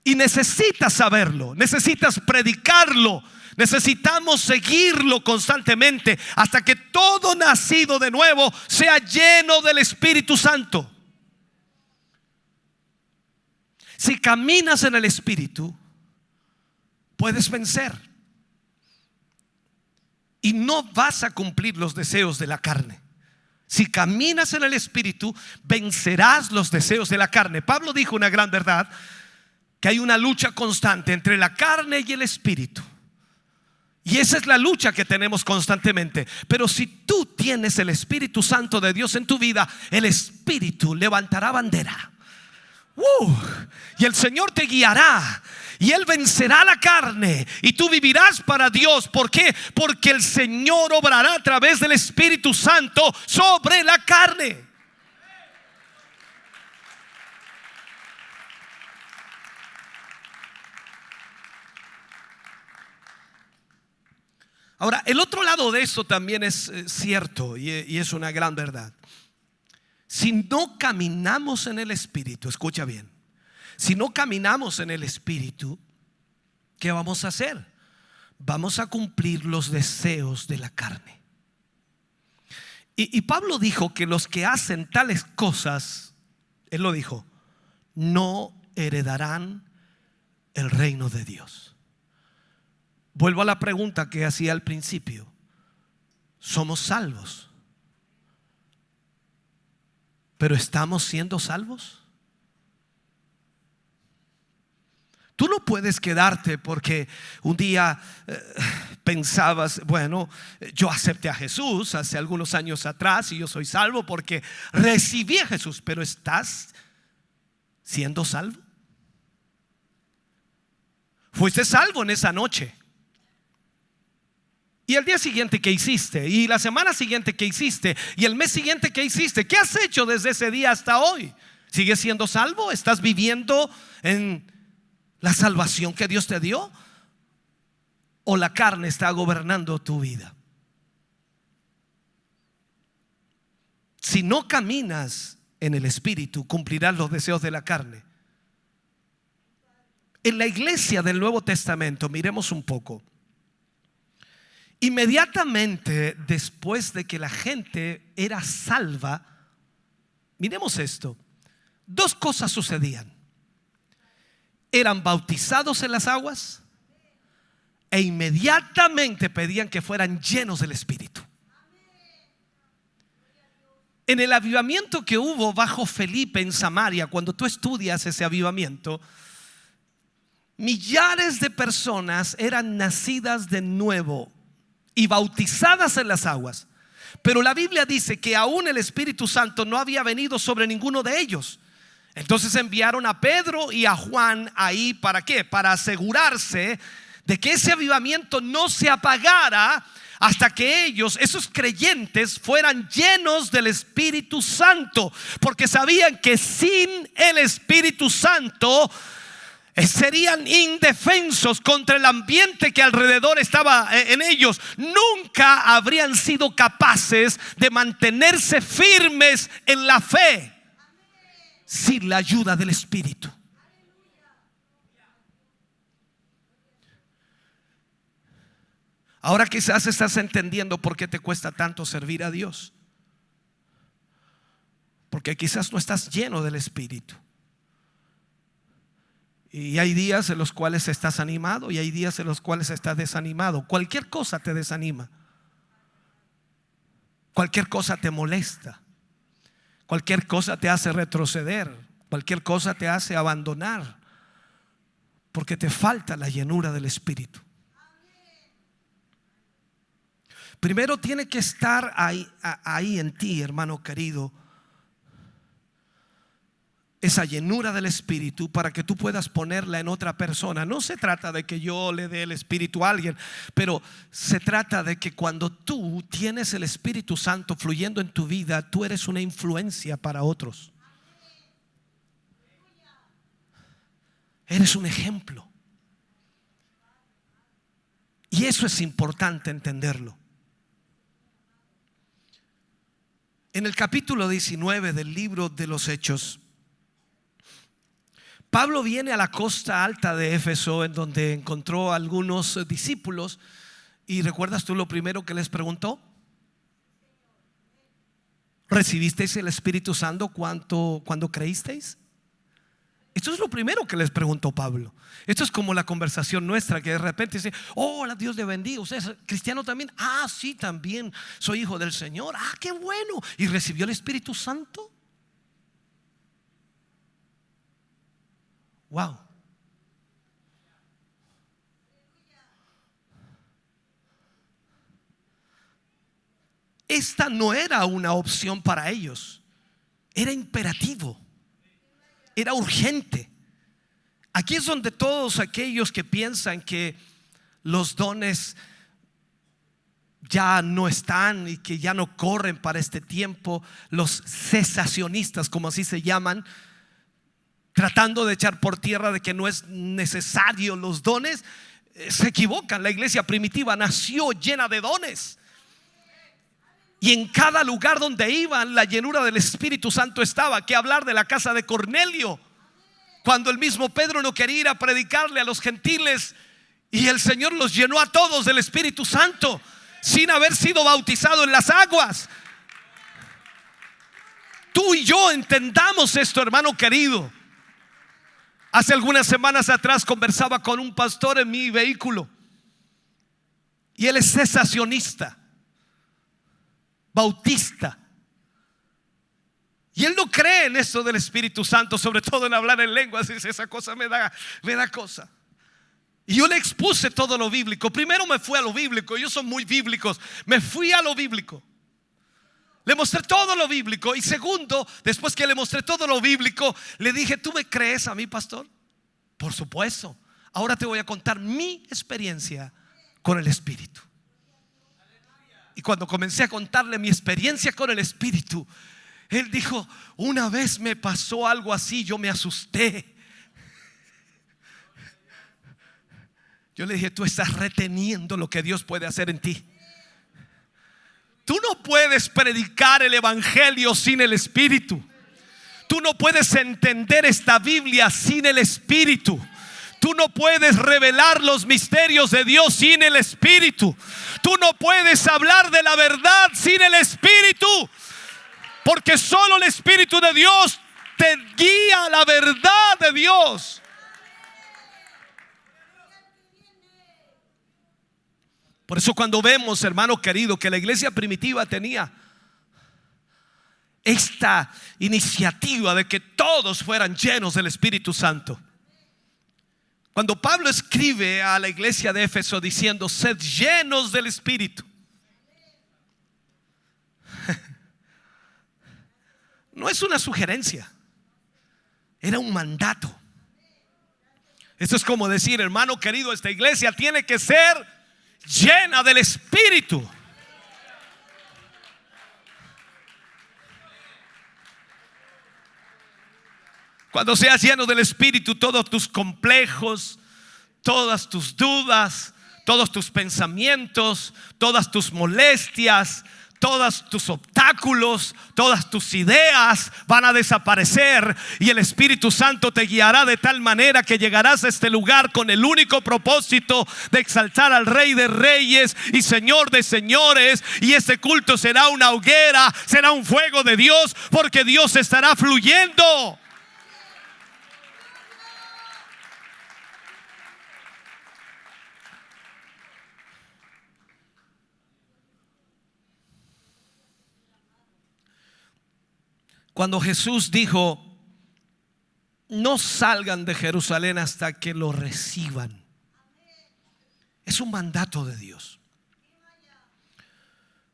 Y necesitas saberlo, necesitas predicarlo, necesitamos seguirlo constantemente hasta que todo nacido de nuevo sea lleno del Espíritu Santo. Si caminas en el Espíritu, puedes vencer. Y no vas a cumplir los deseos de la carne. Si caminas en el Espíritu, vencerás los deseos de la carne. Pablo dijo una gran verdad, que hay una lucha constante entre la carne y el Espíritu. Y esa es la lucha que tenemos constantemente. Pero si tú tienes el Espíritu Santo de Dios en tu vida, el Espíritu levantará bandera. Y el Señor te guiará y Él vencerá la carne y tú vivirás para Dios. ¿Por qué? Porque el Señor obrará a través del Espíritu Santo sobre la carne. Ahora, el otro lado de eso también es cierto y es una gran verdad. Si no caminamos en el Espíritu, escucha bien, si no caminamos en el Espíritu, ¿qué vamos a hacer? Vamos a cumplir los deseos de la carne. Y Pablo dijo que los que hacen tales cosas, él lo dijo, no heredarán el reino de Dios. Vuelvo a la pregunta que hacía al principio. ¿Somos salvos? ¿Pero estamos siendo salvos? Tú no puedes quedarte porque un día pensabas, bueno, yo acepté a Jesús hace algunos años atrás y yo soy salvo porque recibí a Jesús. ¿Pero estás siendo salvo? Fuiste salvo en esa noche. Y el día siguiente, ¿qué hiciste? Y la semana siguiente, ¿qué hiciste? Y el mes siguiente, ¿qué hiciste? ¿Qué has hecho desde ese día hasta hoy? ¿Sigues siendo salvo? ¿Estás viviendo en la salvación que Dios te dio? ¿O la carne está gobernando tu vida? Si no caminas en el Espíritu, cumplirás los deseos de la carne. En la iglesia del Nuevo Testamento, miremos un poco. Inmediatamente después de que la gente era salva, miremos esto, dos cosas sucedían. Eran bautizados en las aguas e inmediatamente pedían que fueran llenos del Espíritu. En el avivamiento que hubo bajo Felipe en Samaria, cuando tú estudias ese avivamiento, millares de personas eran nacidas de nuevo y bautizadas en las aguas. Pero la Biblia dice que aún el Espíritu Santo no había venido sobre ninguno de ellos. Entonces enviaron a Pedro y a Juan ahí, ¿para qué? Para asegurarse de que ese avivamiento no se apagara hasta que ellos, esos creyentes, fueran llenos del Espíritu Santo. Porque sabían que sin el Espíritu Santo serían indefensos contra el ambiente que alrededor estaba en ellos. Nunca habrían sido capaces de mantenerse firmes en la fe sin la ayuda del Espíritu. Ahora quizás estás entendiendo por qué te cuesta tanto servir a Dios. Porque quizás no estás lleno del Espíritu. Y hay días en los cuales estás animado y hay días en los cuales estás desanimado. Cualquier cosa te desanima. Cualquier cosa te molesta. Cualquier cosa te hace retroceder. Cualquier cosa te hace abandonar. Porque te falta la llenura del Espíritu. Primero tiene que estar ahí en ti, hermano querido, esa llenura del Espíritu para que tú puedas ponerla en otra persona. No se trata de que yo le dé el Espíritu a alguien, pero se trata de que cuando tú tienes el Espíritu Santo fluyendo en tu vida, tú eres una influencia para otros. Eres un ejemplo. Y eso es importante entenderlo. En el capítulo 19 del libro de los Hechos, Pablo viene a la costa alta de Éfeso, en donde encontró a algunos discípulos. ¿Y recuerdas tú lo primero que les preguntó? ¿Recibisteis el Espíritu Santo cuando creísteis? Esto es lo primero que les preguntó Pablo. Esto es como la conversación nuestra, que de repente dice: hola, Dios le bendiga. ¿Usted es cristiano también? Ah, sí, también soy hijo del Señor. Ah, qué bueno. ¿Y recibió el Espíritu Santo? Wow. Esta no era una opción para ellos. Era imperativo. Era urgente. Aquí es donde todos aquellos que piensan que los dones ya no están y que ya no corren para este tiempo, los cesacionistas, como así se llaman, tratando de echar por tierra de que no es necesario los dones, se equivocan. La iglesia primitiva nació llena de dones. Y en cada lugar donde iban, la llenura del Espíritu Santo estaba. ¿Qué hablar de la casa de Cornelio? Cuando el mismo Pedro no quería ir a predicarle a los gentiles, y el Señor los llenó a todos del Espíritu Santo sin haber sido bautizado en las aguas. Tú y yo entendamos esto, hermano querido. Hace algunas semanas atrás conversaba con un pastor en mi vehículo, y él es cesacionista, bautista, y él no cree en esto del Espíritu Santo, sobre todo en hablar en lenguas. Dice: esa cosa me da cosa. Y yo le expuse todo lo bíblico. Primero me fui a lo bíblico. Ellos son muy bíblicos. Me fui a lo bíblico. Le mostré todo lo bíblico. Y segundo, después que le mostré todo lo bíblico, le dije: ¿tú me crees a mí, pastor? Por supuesto. Ahora te voy a contar mi experiencia con el Espíritu. Y cuando comencé a contarle mi experiencia con el Espíritu, él dijo: una vez me pasó algo así, yo me asusté. Yo le dije: tú estás reteniendo lo que Dios puede hacer en ti. Tú no puedes predicar el evangelio sin el Espíritu. Tú no puedes entender esta Biblia sin el Espíritu. Tú no puedes revelar los misterios de Dios sin el Espíritu. Tú no puedes hablar de la verdad sin el Espíritu, porque solo el Espíritu de Dios te guía a la verdad de Dios. Por eso cuando vemos, hermano querido, que la iglesia primitiva tenía esta iniciativa de que todos fueran llenos del Espíritu Santo. Cuando Pablo escribe a la iglesia de Éfeso diciendo: sed llenos del Espíritu, no es una sugerencia, era un mandato. Esto es como decir: hermano querido, esta iglesia tiene que ser llena del Espíritu. Cuando seas lleno del Espíritu, todos tus complejos, todas tus dudas, todos tus pensamientos, todas tus molestias, todos tus obstáculos, todas tus ideas van a desaparecer, y el Espíritu Santo te guiará de tal manera que llegarás a este lugar con el único propósito de exaltar al Rey de Reyes y Señor de Señores. Y este culto será una hoguera, será un fuego de Dios, porque Dios estará fluyendo. Cuando Jesús dijo: no salgan de Jerusalén hasta que lo reciban, es un mandato de Dios.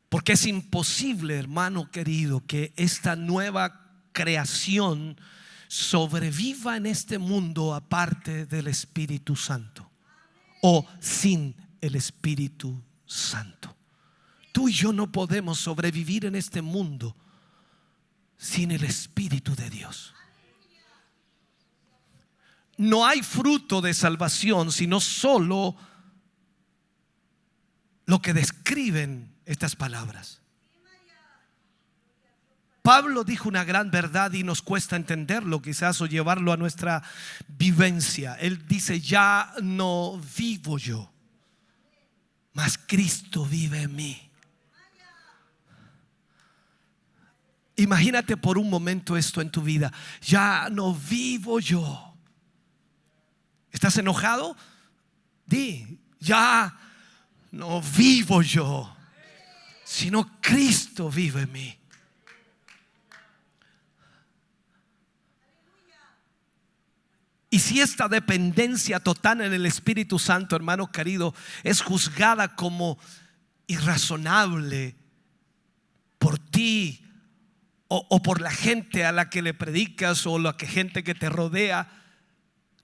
Porque es imposible, hermano querido, que esta nueva creación sobreviva en este mundo aparte del Espíritu Santo, o sin el Espíritu Santo. Tú y yo no podemos sobrevivir en este mundo sin el Espíritu de Dios. No hay fruto de salvación sino solo lo que describen estas palabras. Pablo dijo una gran verdad y nos cuesta entenderlo quizás, o llevarlo a nuestra vivencia. Él dice: ya no vivo yo, mas Cristo vive en mí. Imagínate por un momento esto en tu vida: ya no vivo yo, ¿Estás enojado? Di, ya no vivo yo, sino Cristo vive en mí. Y si esta dependencia total en el Espíritu Santo, hermano querido, es juzgada como irrazonable por ti o por la gente a la que le predicas o la gente que te rodea,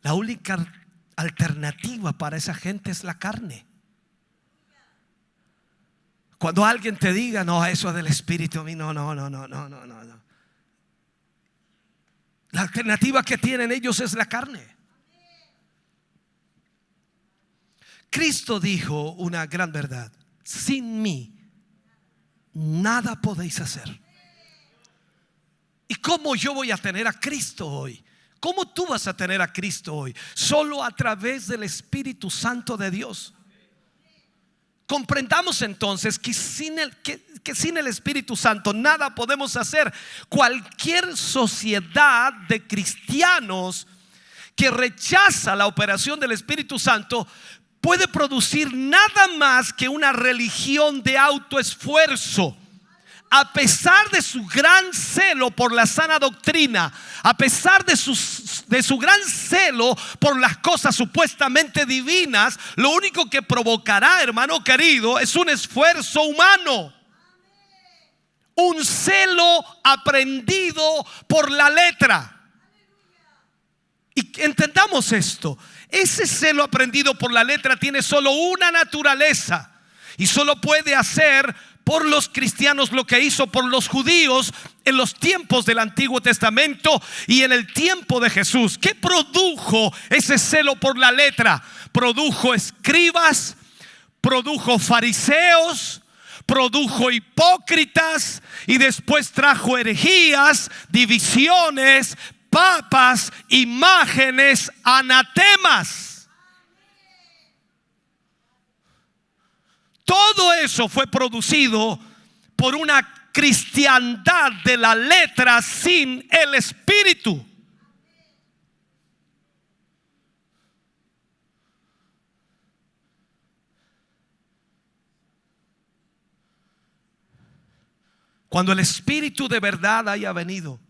la única alternativa para esa gente es la carne. Cuando alguien te diga, no, eso es del Espíritu, a mí no. La alternativa que tienen ellos es la carne. Cristo dijo una gran verdad: sin mí nada podéis hacer. ¿Y cómo yo voy a tener a Cristo hoy? ¿Cómo tú vas a tener a Cristo hoy? Solo a través del Espíritu Santo de Dios. Comprendamos entonces que sin el Espíritu Santo nada podemos hacer. Cualquier sociedad de cristianos que rechaza la operación del Espíritu Santo puede producir nada más que una religión de autoesfuerzo. A pesar de su gran celo por la sana doctrina, a pesar de su gran celo por las cosas supuestamente divinas, lo único que provocará, hermano querido, es un esfuerzo humano. Un celo aprendido por la letra. Y entendamos esto: ese celo aprendido por la letra tiene solo una naturaleza y solo puede hacer por los cristianos lo que hizo por los judíos en los tiempos del Antiguo Testamento y en el tiempo de Jesús. ¿Qué produjo ese celo por la letra? Produjo escribas, produjo fariseos, produjo hipócritas y después trajo herejías, divisiones, papas, imágenes, anatemas. Todo eso fue producido por una cristiandad de la letra sin el Espíritu. Cuando el Espíritu de verdad haya venido,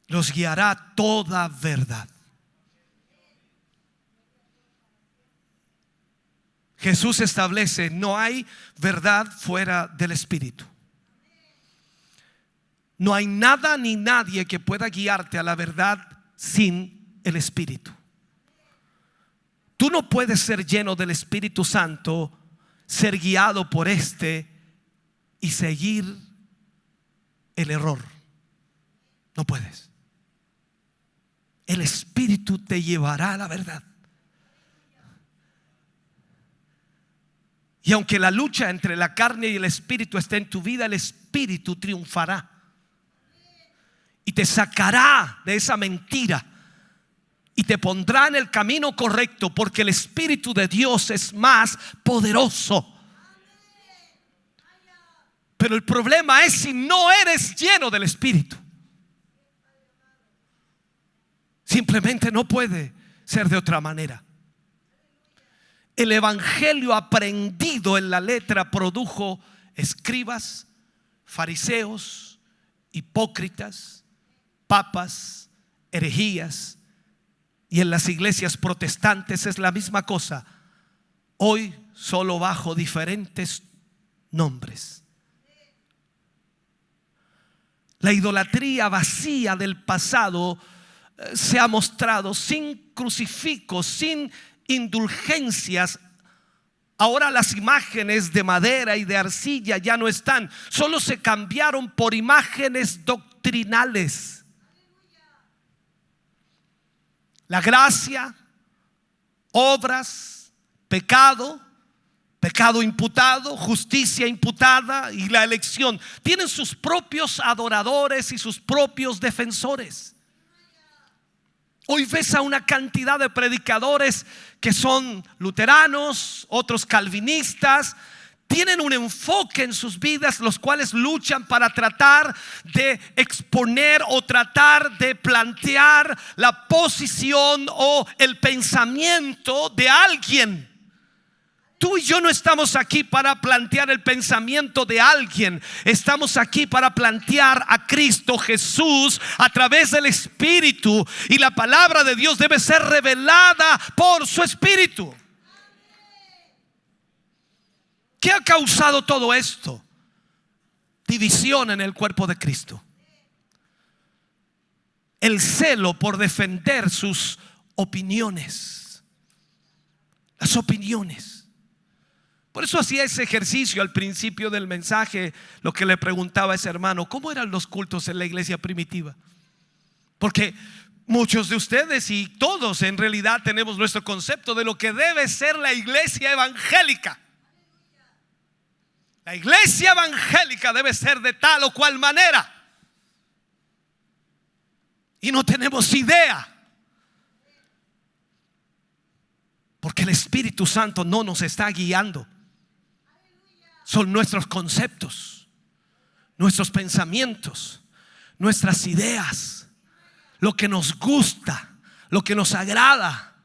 los guiará a toda verdad. Jesús establece: no hay verdad fuera del Espíritu. No hay nada ni nadie que pueda guiarte a la verdad sin el Espíritu. Tú no puedes ser lleno del Espíritu Santo, ser guiado por este y seguir el error. No puedes. El Espíritu te llevará a la verdad. Y aunque la lucha entre la carne y el Espíritu esté en tu vida, el Espíritu triunfará y te sacará de esa mentira y te pondrá en el camino correcto, porque el Espíritu de Dios es más poderoso. Pero el problema es si no eres lleno del Espíritu. Simplemente no puede ser de otra manera. El evangelio aprendido en la letra produjo escribas, fariseos, hipócritas, papas, herejías. Y en las iglesias protestantes es la misma cosa. Hoy solo bajo diferentes nombres. La idolatría vacía del pasado se ha mostrado sin crucifijos, sin indulgencias. Ahora las imágenes de madera y de arcilla ya no están, solo se cambiaron por imágenes doctrinales. La gracia, obras, pecado, pecado imputado, justicia imputada y la elección tienen sus propios adoradores y sus propios defensores. Hoy ves a una cantidad de predicadores que son luteranos, otros calvinistas, tienen un enfoque en sus vidas, los cuales luchan para tratar de exponer o tratar de plantear la posición o el pensamiento de alguien. Tú y yo no estamos aquí para plantear el pensamiento de alguien. Estamos aquí para plantear a Cristo Jesús a través del Espíritu. Y la palabra de Dios debe ser revelada por su Espíritu. ¿Qué ha causado todo esto? División en el cuerpo de Cristo. El celo por defender sus opiniones. Las opiniones. Por eso hacía ese ejercicio al principio del mensaje, lo que le preguntaba a ese hermano: ¿cómo eran los cultos en la iglesia primitiva? Porque muchos de ustedes y todos en realidad tenemos nuestro concepto de lo que debe ser la iglesia evangélica. La iglesia evangélica debe ser de tal o cual manera. Y no tenemos idea. Porque el Espíritu Santo no nos está guiando. Son nuestros conceptos, nuestros pensamientos, nuestras ideas, lo que nos gusta, lo que nos agrada,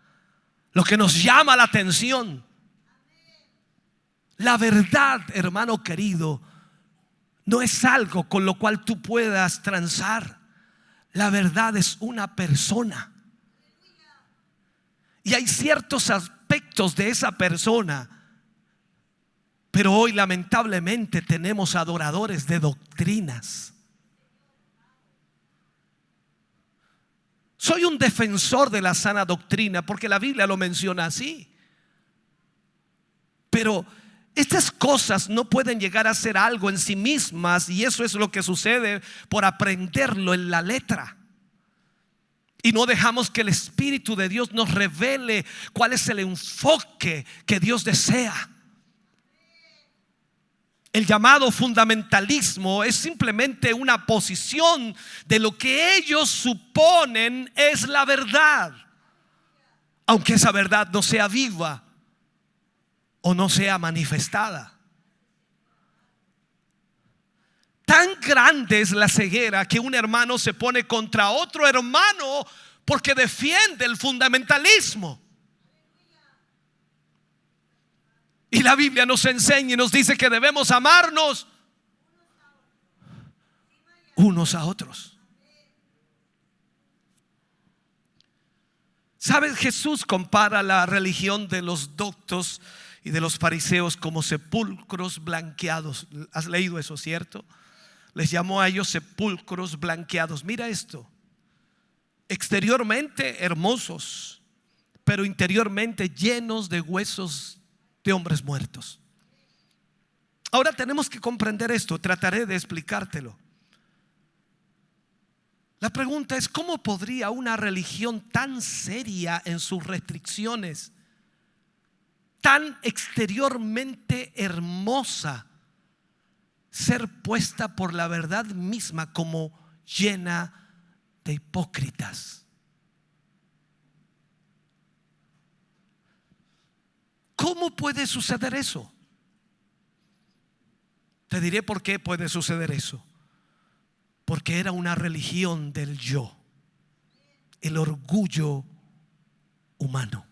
lo que nos llama la atención. La verdad, hermano querido, no es algo con lo cual tú puedas transar. La verdad es una persona. Y hay ciertos aspectos de esa persona. Pero hoy lamentablemente tenemos adoradores de doctrinas. Soy un defensor de la sana doctrina porque la Biblia lo menciona así. Pero estas cosas no pueden llegar a ser algo en sí mismas, y eso es lo que sucede por aprenderlo en la letra. Y no dejamos que el Espíritu de Dios nos revele cuál es el enfoque que Dios desea. El llamado fundamentalismo es simplemente una posición de lo que ellos suponen es la verdad, aunque esa verdad no sea viva o no sea manifestada. Tan grande es la ceguera que un hermano se pone contra otro hermano porque defiende el fundamentalismo. Y la Biblia nos enseña y nos dice que debemos amarnos unos a otros. ¿Sabes? Jesús compara la religión de los doctos y de los fariseos como sepulcros blanqueados. ¿Has leído eso, cierto? Les llamó a ellos sepulcros blanqueados. Mira esto: exteriormente hermosos, pero interiormente llenos de huesos de hombres muertos. Ahora tenemos que comprender esto. Trataré de explicártelo. La pregunta es: ¿cómo podría una religión tan seria en sus restricciones, tan exteriormente hermosa, ser puesta por la verdad misma como llena de hipócritas? ¿Cómo puede suceder eso? Te diré por qué puede suceder eso. Porque era una religión del yo, el orgullo humano.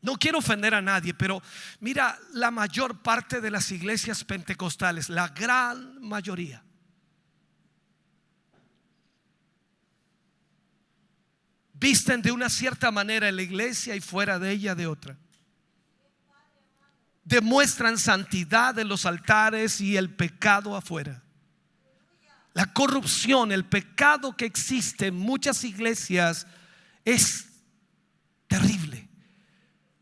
No quiero ofender a nadie, pero mira, la mayor parte de las iglesias pentecostales, la gran mayoría, visten de una cierta manera en la iglesia y fuera de ella de otra. Demuestran santidad en los altares y el pecado afuera. La corrupción, el pecado que existe en muchas iglesias es terrible,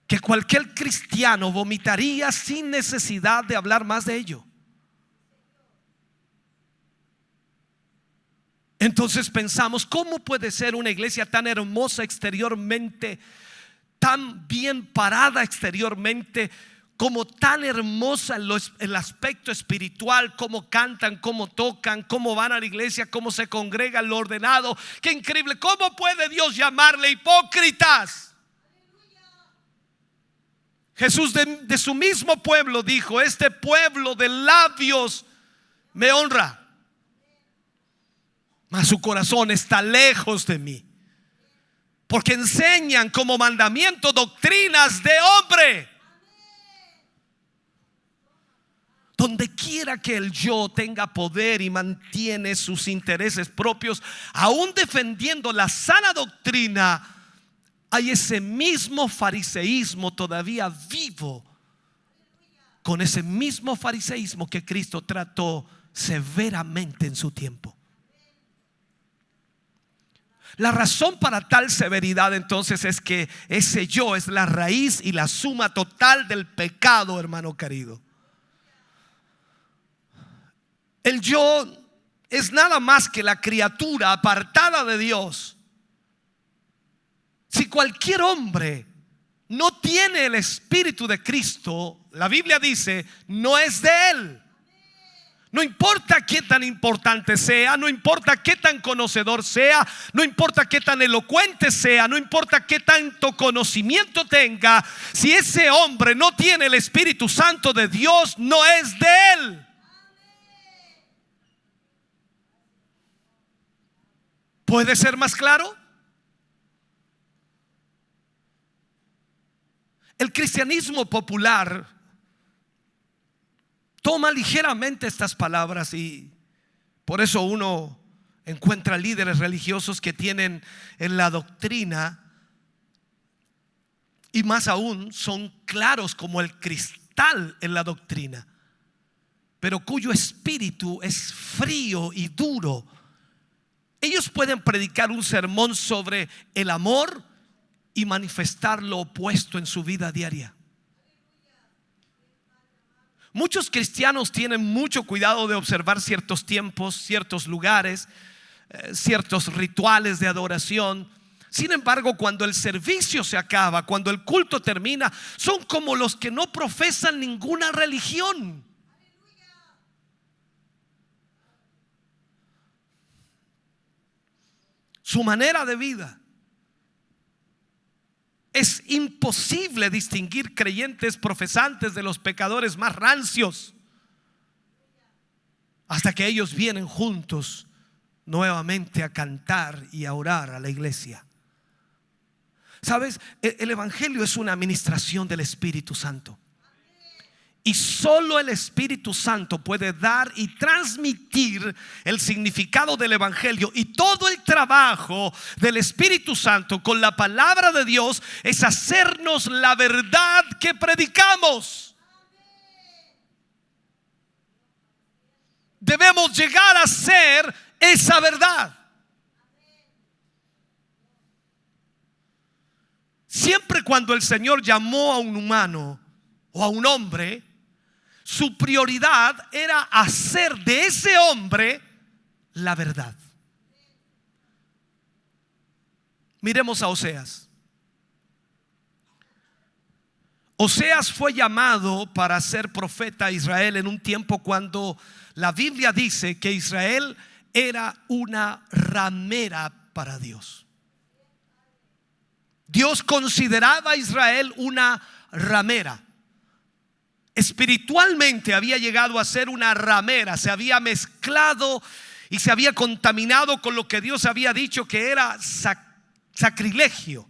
que cualquier cristiano vomitaría sin necesidad de hablar más de ello. Entonces pensamos: ¿cómo puede ser una iglesia tan hermosa exteriormente, tan bien parada exteriormente, como tan hermosa en el aspecto espiritual? Cómo cantan, cómo tocan, cómo van a la iglesia, cómo se congregan, lo ordenado. Qué increíble. ¿Cómo puede Dios llamarle hipócritas? Jesús de su mismo pueblo dijo: este pueblo de labios me honra, mas su corazón está lejos de mí, porque enseñan como mandamiento doctrinas de hombre. Donde quiera que el yo tenga poder y mantiene sus intereses propios, aún defendiendo la sana doctrina, hay ese mismo fariseísmo todavía vivo, con ese mismo fariseísmo que Cristo trató severamente en su tiempo. La razón para tal severidad entonces es que ese yo es la raíz y la suma total del pecado, hermano querido. El yo es nada más que la criatura apartada de Dios. Si cualquier hombre no tiene el Espíritu de Cristo, la Biblia dice, no es de él. No importa qué tan importante sea, no importa qué tan conocedor sea, no importa qué tan elocuente sea, no importa qué tanto conocimiento tenga, si ese hombre no tiene el Espíritu Santo de Dios, no es de él. ¿Puede ser más claro? El cristianismo popular toma ligeramente estas palabras y por eso uno encuentra líderes religiosos que tienen en la doctrina, y más aún son claros como el cristal en la doctrina, pero cuyo espíritu es frío y duro. Ellos pueden predicar un sermón sobre el amor y manifestar lo opuesto en su vida diaria. Muchos cristianos tienen mucho cuidado de observar ciertos tiempos, ciertos lugares, ciertos rituales de adoración. Sin embargo, cuando el servicio se acaba, cuando el culto termina, son como los que no profesan ninguna religión. Su manera de vida. Es imposible distinguir creyentes profesantes de los pecadores más rancios hasta que ellos vienen juntos nuevamente a cantar y a orar a la iglesia. ¿Sabes? El evangelio es una administración del Espíritu Santo. Y solo el Espíritu Santo puede dar y transmitir el significado del evangelio. Y todo el trabajo del Espíritu Santo con la palabra de Dios es hacernos la verdad que predicamos. Debemos llegar a ser esa verdad. Siempre cuando el Señor llamó a un humano o a un hombre, su prioridad era hacer de ese hombre la verdad. Miremos a Oseas. Oseas fue llamado para ser profeta a Israel en un tiempo cuando la Biblia dice que Israel era una ramera para Dios. Dios consideraba a Israel una ramera. Espiritualmente había llegado a ser una ramera, se había mezclado y se había contaminado con lo que Dios había dicho que era sacrilegio.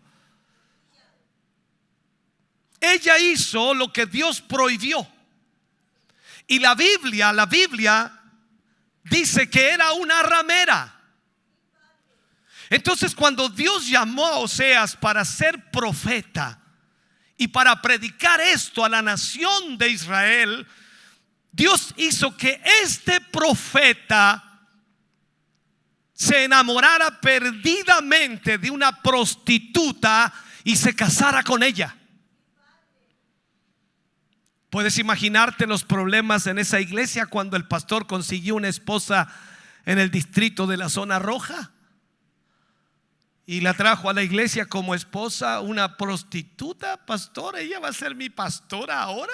Ella hizo lo que Dios prohibió. Y la Biblia dice que era una ramera. Entonces, cuando Dios llamó a Oseas para ser profeta y para predicar esto a la nación de Israel, Dios hizo que este profeta se enamorara perdidamente de una prostituta y se casara con ella. ¿Puedes imaginarte los problemas en esa iglesia cuando el pastor consiguió una esposa en el distrito de la zona roja y la trajo a la iglesia como esposa? Una prostituta, pastor, ella va a ser mi pastora ahora.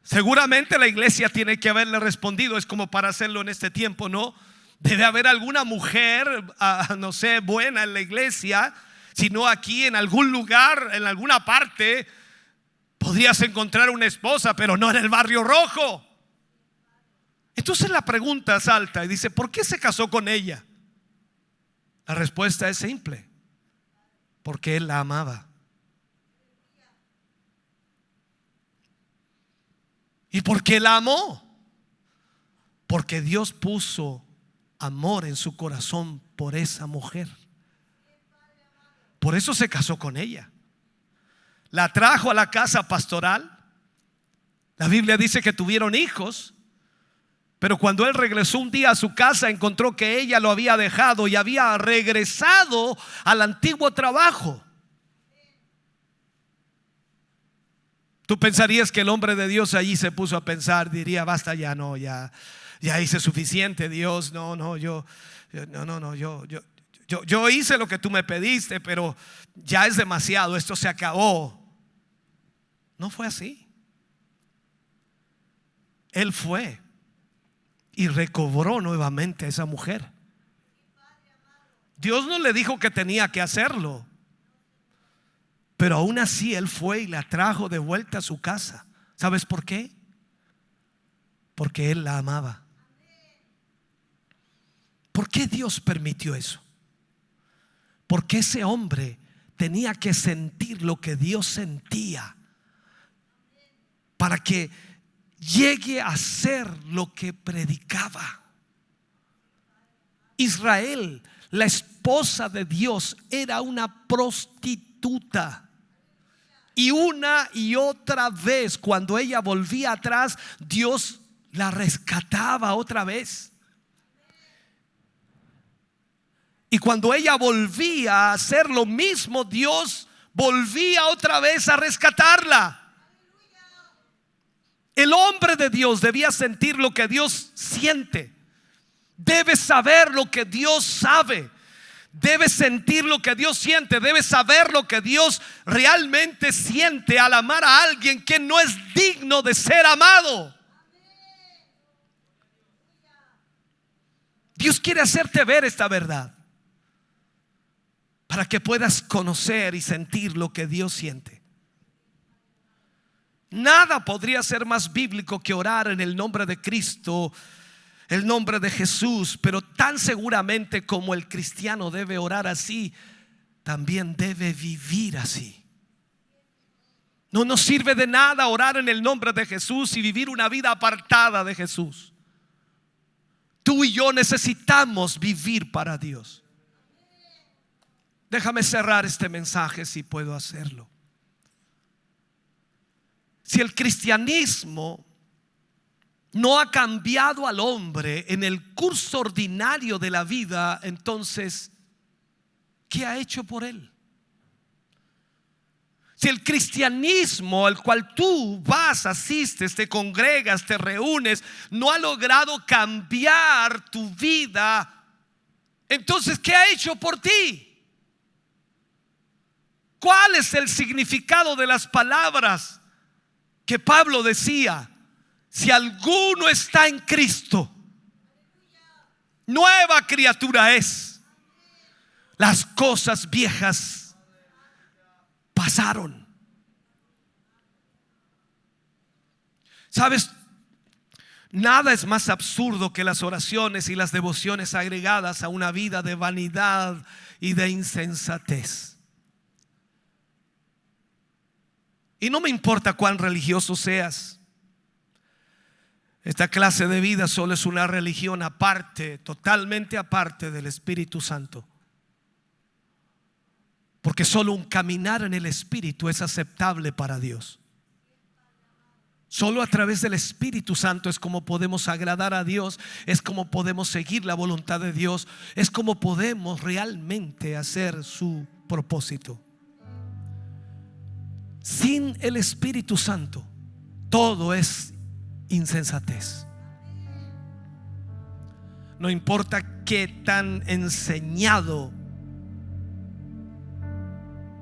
Seguramente la iglesia tiene que haberle respondido. Es como para hacerlo en este tiempo, ¿no? Debe haber alguna mujer, no sé, buena en la iglesia sino aquí en algún lugar, en alguna parte, podrías encontrar una esposa, pero no en el Barrio Rojo. Entonces la pregunta salta y dice: ¿por qué se casó con ella? La respuesta es simple: porque él la amaba. ¿Y por qué la amó? Porque Dios puso amor en su corazón por esa mujer. Por eso se casó con ella. La trajo a la casa pastoral. La Biblia dice que tuvieron hijos. Pero cuando él regresó un día a su casa, encontró que ella lo había dejado y había regresado al antiguo trabajo. Tú pensarías que el hombre de Dios allí se puso a pensar, diría: basta ya, no, ya hice suficiente, Dios, yo hice lo que tú me pediste, pero ya es demasiado, esto se acabó. No fue así. Él fue y recobró nuevamente a esa mujer. Dios no le dijo que tenía que hacerlo, pero aún así él fue y la trajo de vuelta a su casa. ¿Sabes por qué? Porque él la amaba. ¿Por qué Dios permitió eso? Porque ese hombre tenía que sentir lo que Dios sentía para que llegue a ser lo que predicaba. Israel, la esposa de Dios, era una prostituta. Y una y otra vez, cuando ella volvía atrás, Dios la rescataba otra vez. Y cuando ella volvía a hacer lo mismo, Dios volvía otra vez a rescatarla. El hombre de Dios debía sentir lo que Dios siente. Debe saber lo que Dios sabe. Debe sentir lo que Dios siente. Debe saber lo que Dios realmente siente al amar a alguien que no es digno de ser amado. Dios quiere hacerte ver esta verdad para que puedas conocer y sentir lo que Dios siente. Nada podría ser más bíblico que orar en el nombre de Cristo, el nombre de Jesús. Pero tan seguramente como el cristiano debe orar así, también debe vivir así. No nos sirve de nada orar en el nombre de Jesús y vivir una vida apartada de Jesús. Tú y yo necesitamos vivir para Dios. Déjame cerrar este mensaje si puedo hacerlo. Si el cristianismo no ha cambiado al hombre en el curso ordinario de la vida, entonces, ¿qué ha hecho por él? Si el cristianismo al cual tú vas, asistes, te congregas, te reúnes, no ha logrado cambiar tu vida, entonces, ¿qué ha hecho por ti? ¿Cuál es el significado de las palabras que Pablo decía? Si alguno está en Cristo, nueva criatura es. Las cosas viejas pasaron. ¿Sabes? Nada es más absurdo que las oraciones y las devociones agregadas a una vida de vanidad y de insensatez. Y no me importa cuán religioso seas. Esta clase de vida solo es una religión aparte, totalmente aparte del Espíritu Santo. Porque solo un caminar en el Espíritu es aceptable para Dios. Solo a través del Espíritu Santo es como podemos agradar a Dios, es como podemos seguir la voluntad de Dios, es como podemos realmente hacer su propósito. Sin el Espíritu Santo, todo es insensatez. No importa qué tan enseñado,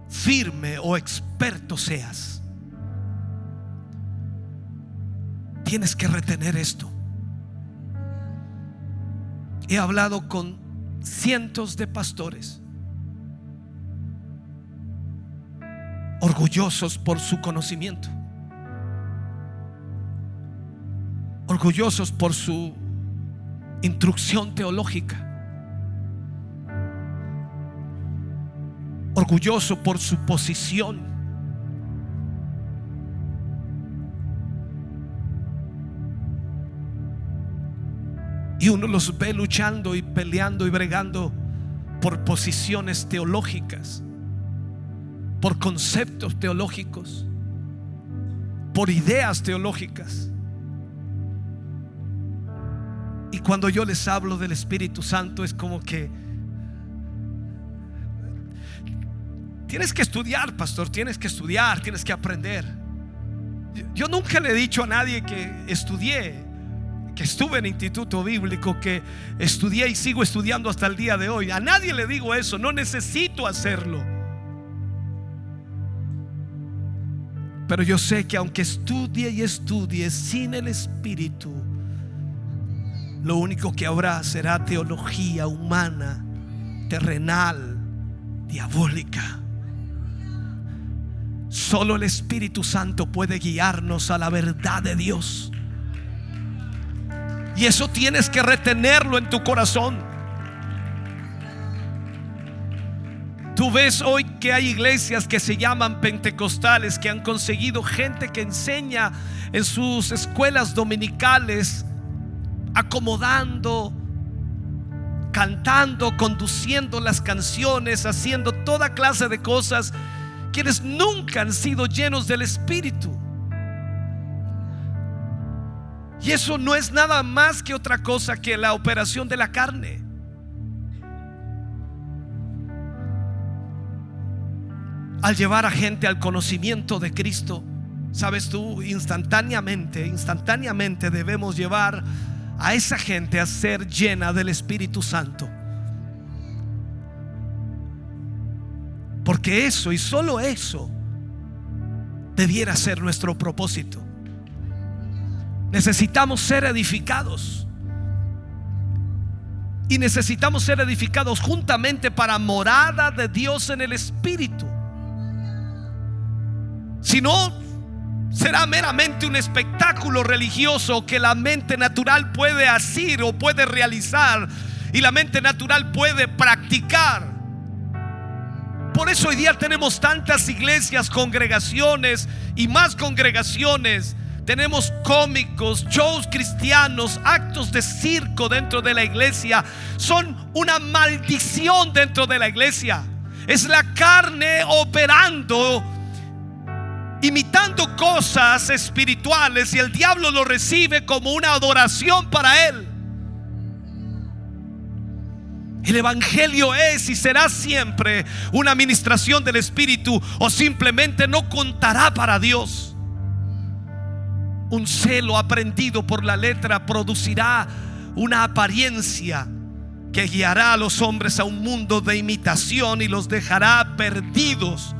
firme o experto seas, tienes que retener esto. He hablado con cientos de pastores orgullosos por su conocimiento, orgullosos por su instrucción teológica, orgulloso por su posición. Y uno los ve luchando y peleando y bregando por posiciones teológicas, por conceptos teológicos, por ideas teológicas. Y cuando yo les hablo del Espíritu Santo, es como que tienes que estudiar, pastor, tienes que estudiar, tienes que aprender. Yo nunca le he dicho a nadie que estudié, que estuve en instituto bíblico, que estudié y sigo estudiando hasta el día de hoy. A nadie le digo eso, no necesito hacerlo. Pero yo sé que aunque estudie y estudie sin el Espíritu, lo único que habrá será teología humana, terrenal, diabólica. Solo el Espíritu Santo puede guiarnos a la verdad de Dios. Y eso tienes que retenerlo en tu corazón. Tú ves hoy que hay iglesias que se llaman pentecostales, que han conseguido gente que enseña en sus escuelas dominicales, acomodando, cantando, conduciendo las canciones, haciendo toda clase de cosas, quienes nunca han sido llenos del Espíritu. Y eso no es nada más que otra cosa que la operación de la carne. Al llevar a gente al conocimiento de Cristo, sabes tú, instantáneamente debemos llevar a esa gente a ser llena del Espíritu Santo. Porque eso y solo eso debiera ser nuestro propósito. Necesitamos ser edificados. Y necesitamos ser edificados juntamente para morada de Dios en el Espíritu. Si no, será meramente un espectáculo religioso que la mente natural puede hacer o puede realizar, y la mente natural puede practicar. Por eso hoy día tenemos tantas iglesias, congregaciones y más congregaciones. Tenemos cómicos, shows cristianos, actos de circo dentro de la iglesia. Son una maldición dentro de la iglesia. Es la carne operando, imitando cosas espirituales, y el diablo lo recibe como una adoración para él. El evangelio es y será siempre una administración del Espíritu, o simplemente no contará para Dios. Un celo aprendido por la letra producirá una apariencia que guiará a los hombres a un mundo de imitación y los dejará perdidos.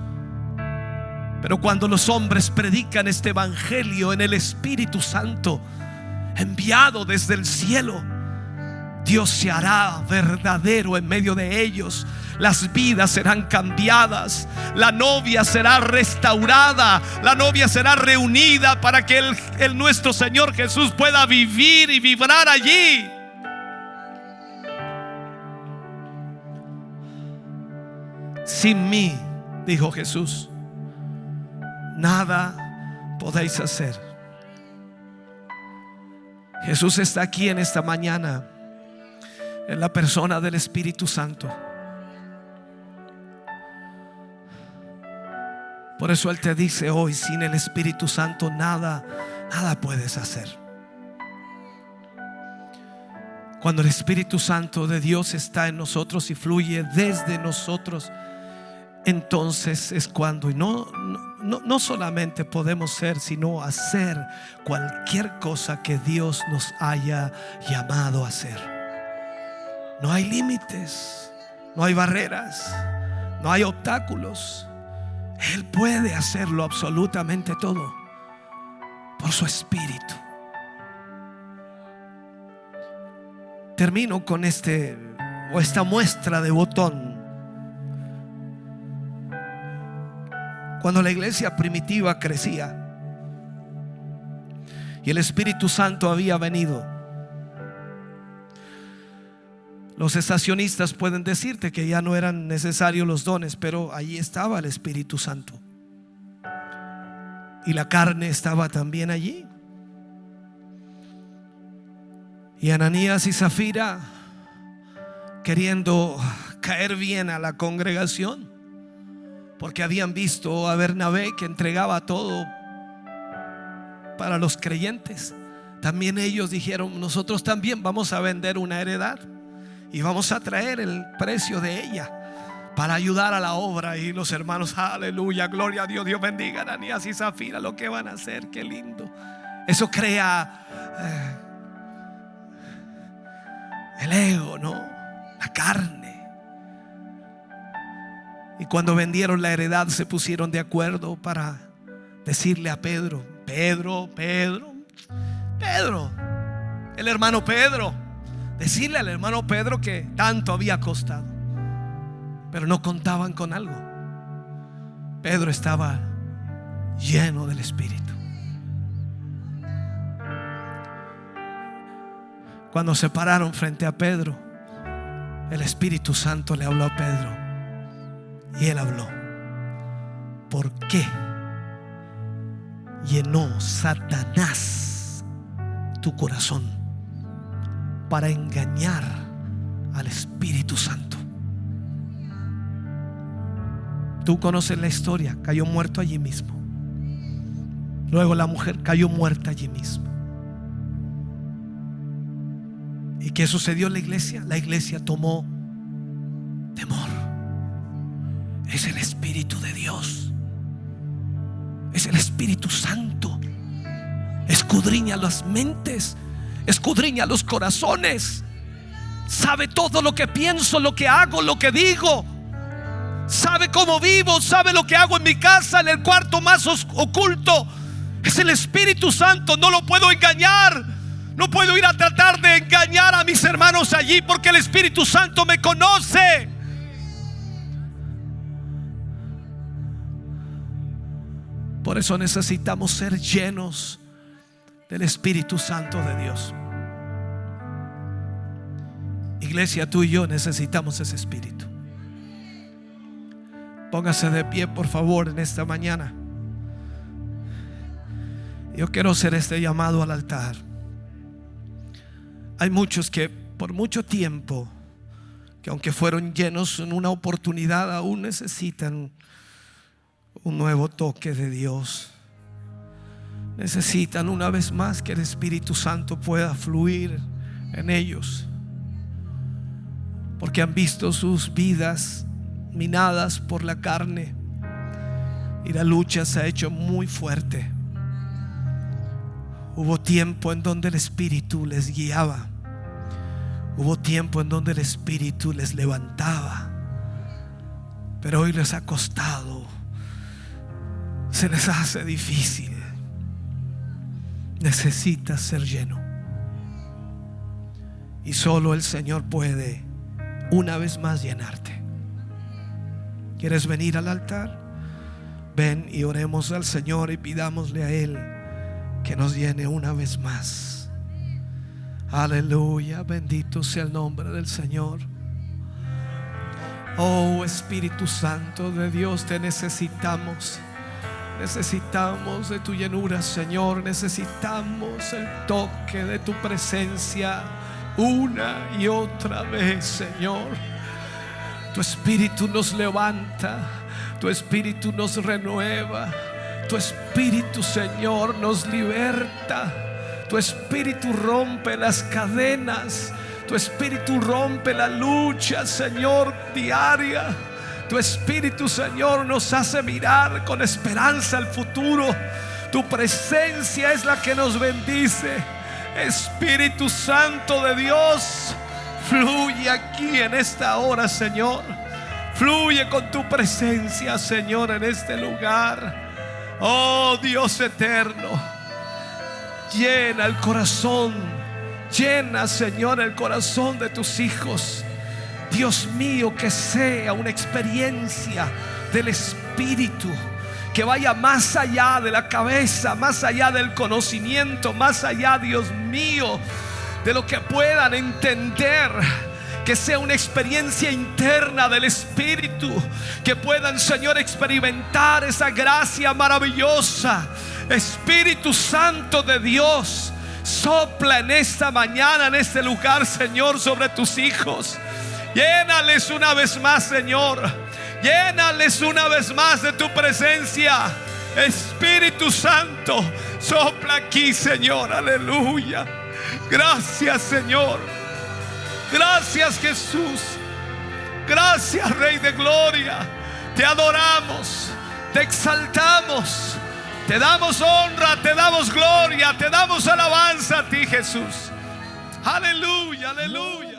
Pero cuando los hombres predican este evangelio en el Espíritu Santo, enviado desde el cielo, Dios se hará verdadero en medio de ellos. Las vidas serán cambiadas, la novia será restaurada, la novia será reunida para que el nuestro Señor Jesús pueda vivir y vibrar allí. Sin mí, dijo Jesús, nada podéis hacer. Jesús está aquí en esta mañana en la persona del Espíritu Santo. Por eso Él te dice hoy: sin el Espíritu Santo nada puedes hacer. Cuando el Espíritu Santo de Dios está en nosotros y fluye desde nosotros, entonces es cuando, y no solamente podemos ser, sino hacer cualquier cosa que Dios nos haya llamado a hacer. No hay límites, no hay barreras, no hay obstáculos. Él puede hacerlo absolutamente todo por su Espíritu. Termino con esta muestra de botón. Cuando la iglesia primitiva crecía y el Espíritu Santo había venido, los estacionistas pueden decirte que ya no eran necesarios los dones, pero allí estaba el Espíritu Santo y la carne estaba también allí. Y Ananías y Zafira, queriendo caer bien a la congregación, porque habían visto a Bernabé que entregaba todo para los creyentes, también ellos dijeron: nosotros también vamos a vender una heredad y vamos a traer el precio de ella para ayudar a la obra. Y los hermanos, aleluya, gloria a Dios, Dios bendiga a Ananías y Zafira, lo que van a hacer, qué lindo. Eso crea el ego, ¿no? La carne. Y cuando vendieron la heredad se pusieron de acuerdo para decirle a Pedro: Pedro, el hermano Pedro, decirle al hermano Pedro que tanto había costado. Pero no contaban con algo. Pedro estaba lleno del Espíritu. Cuando se pararon frente a Pedro, el Espíritu Santo le habló a Pedro y él habló: ¿por qué llenó Satanás tu corazón para engañar al Espíritu Santo? Tú conoces la historia. Cayó muerto allí mismo. Luego la mujer cayó muerta allí mismo. ¿Y qué sucedió en la iglesia? La iglesia tomó temor. Es el Espíritu de Dios, es el Espíritu Santo. Escudriña las mentes, escudriña los corazones, sabe todo lo que pienso, lo que hago, lo que digo. Sabe cómo vivo, sabe lo que hago en mi casa, en el cuarto más oculto. Es el Espíritu Santo, no lo puedo engañar. No puedo ir a tratar de engañar a mis hermanos allí, porque el Espíritu Santo me conoce. Por eso necesitamos ser llenos del Espíritu Santo de Dios. Iglesia, tú y yo necesitamos ese Espíritu. Póngase de pie, por favor, en esta mañana. Yo quiero hacer este llamado al altar. Hay muchos que por mucho tiempo, que aunque fueron llenos en una oportunidad, aún necesitan un nuevo toque de Dios. Necesitan una vez más que el Espíritu Santo pueda fluir en ellos, porque han visto sus vidas minadas por la carne y la lucha se ha hecho muy fuerte. Hubo tiempo en donde el Espíritu les guiaba. Hubo tiempo en donde el Espíritu les levantaba. Pero hoy les ha costado. Se les hace difícil. Necesitas ser lleno. Y solo el Señor puede una vez más llenarte. ¿Quieres venir al altar? Ven y oremos al Señor y pidámosle a Él que nos llene una vez más. Aleluya, bendito sea el nombre del Señor. Oh Espíritu Santo de Dios, te necesitamos. Necesitamos de tu llenura, Señor. Necesitamos el toque de tu presencia una y otra vez, Señor. Tu Espíritu nos levanta, tu Espíritu nos renueva, tu Espíritu, Señor, nos liberta. Tu Espíritu rompe las cadenas, tu Espíritu rompe la lucha, Señor, diaria. Tu Espíritu, Señor, nos hace mirar con esperanza al futuro. Tu presencia es la que nos bendice. Espíritu Santo de Dios, fluye aquí en esta hora, Señor. Fluye con tu presencia, Señor, en este lugar. Oh Dios eterno, llena el corazón, llena, Señor, el corazón de tus hijos. Dios mío, que sea una experiencia del Espíritu, que vaya más allá de la cabeza, más allá del conocimiento, más allá, Dios mío, de lo que puedan entender. Que sea una experiencia interna del Espíritu, que puedan, Señor, experimentar esa gracia maravillosa. Espíritu Santo de Dios, sopla en esta mañana, en este lugar, Señor, sobre tus hijos. Llénales una vez más, Señor. Llénales una vez más de tu presencia. Espíritu Santo, sopla aquí, Señor. Aleluya. Gracias, Señor. Gracias, Jesús. Gracias, Rey de Gloria. Te adoramos, te exaltamos, te damos honra, te damos gloria, te damos alabanza a ti, Jesús. Aleluya, aleluya.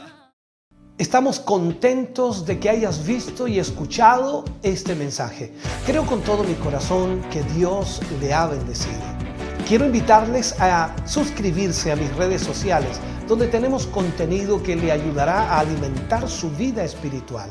Estamos contentos de que hayas visto y escuchado este mensaje. Creo con todo mi corazón que Dios le ha bendecido. Quiero invitarles a suscribirse a mis redes sociales, donde tenemos contenido que le ayudará a alimentar su vida espiritual.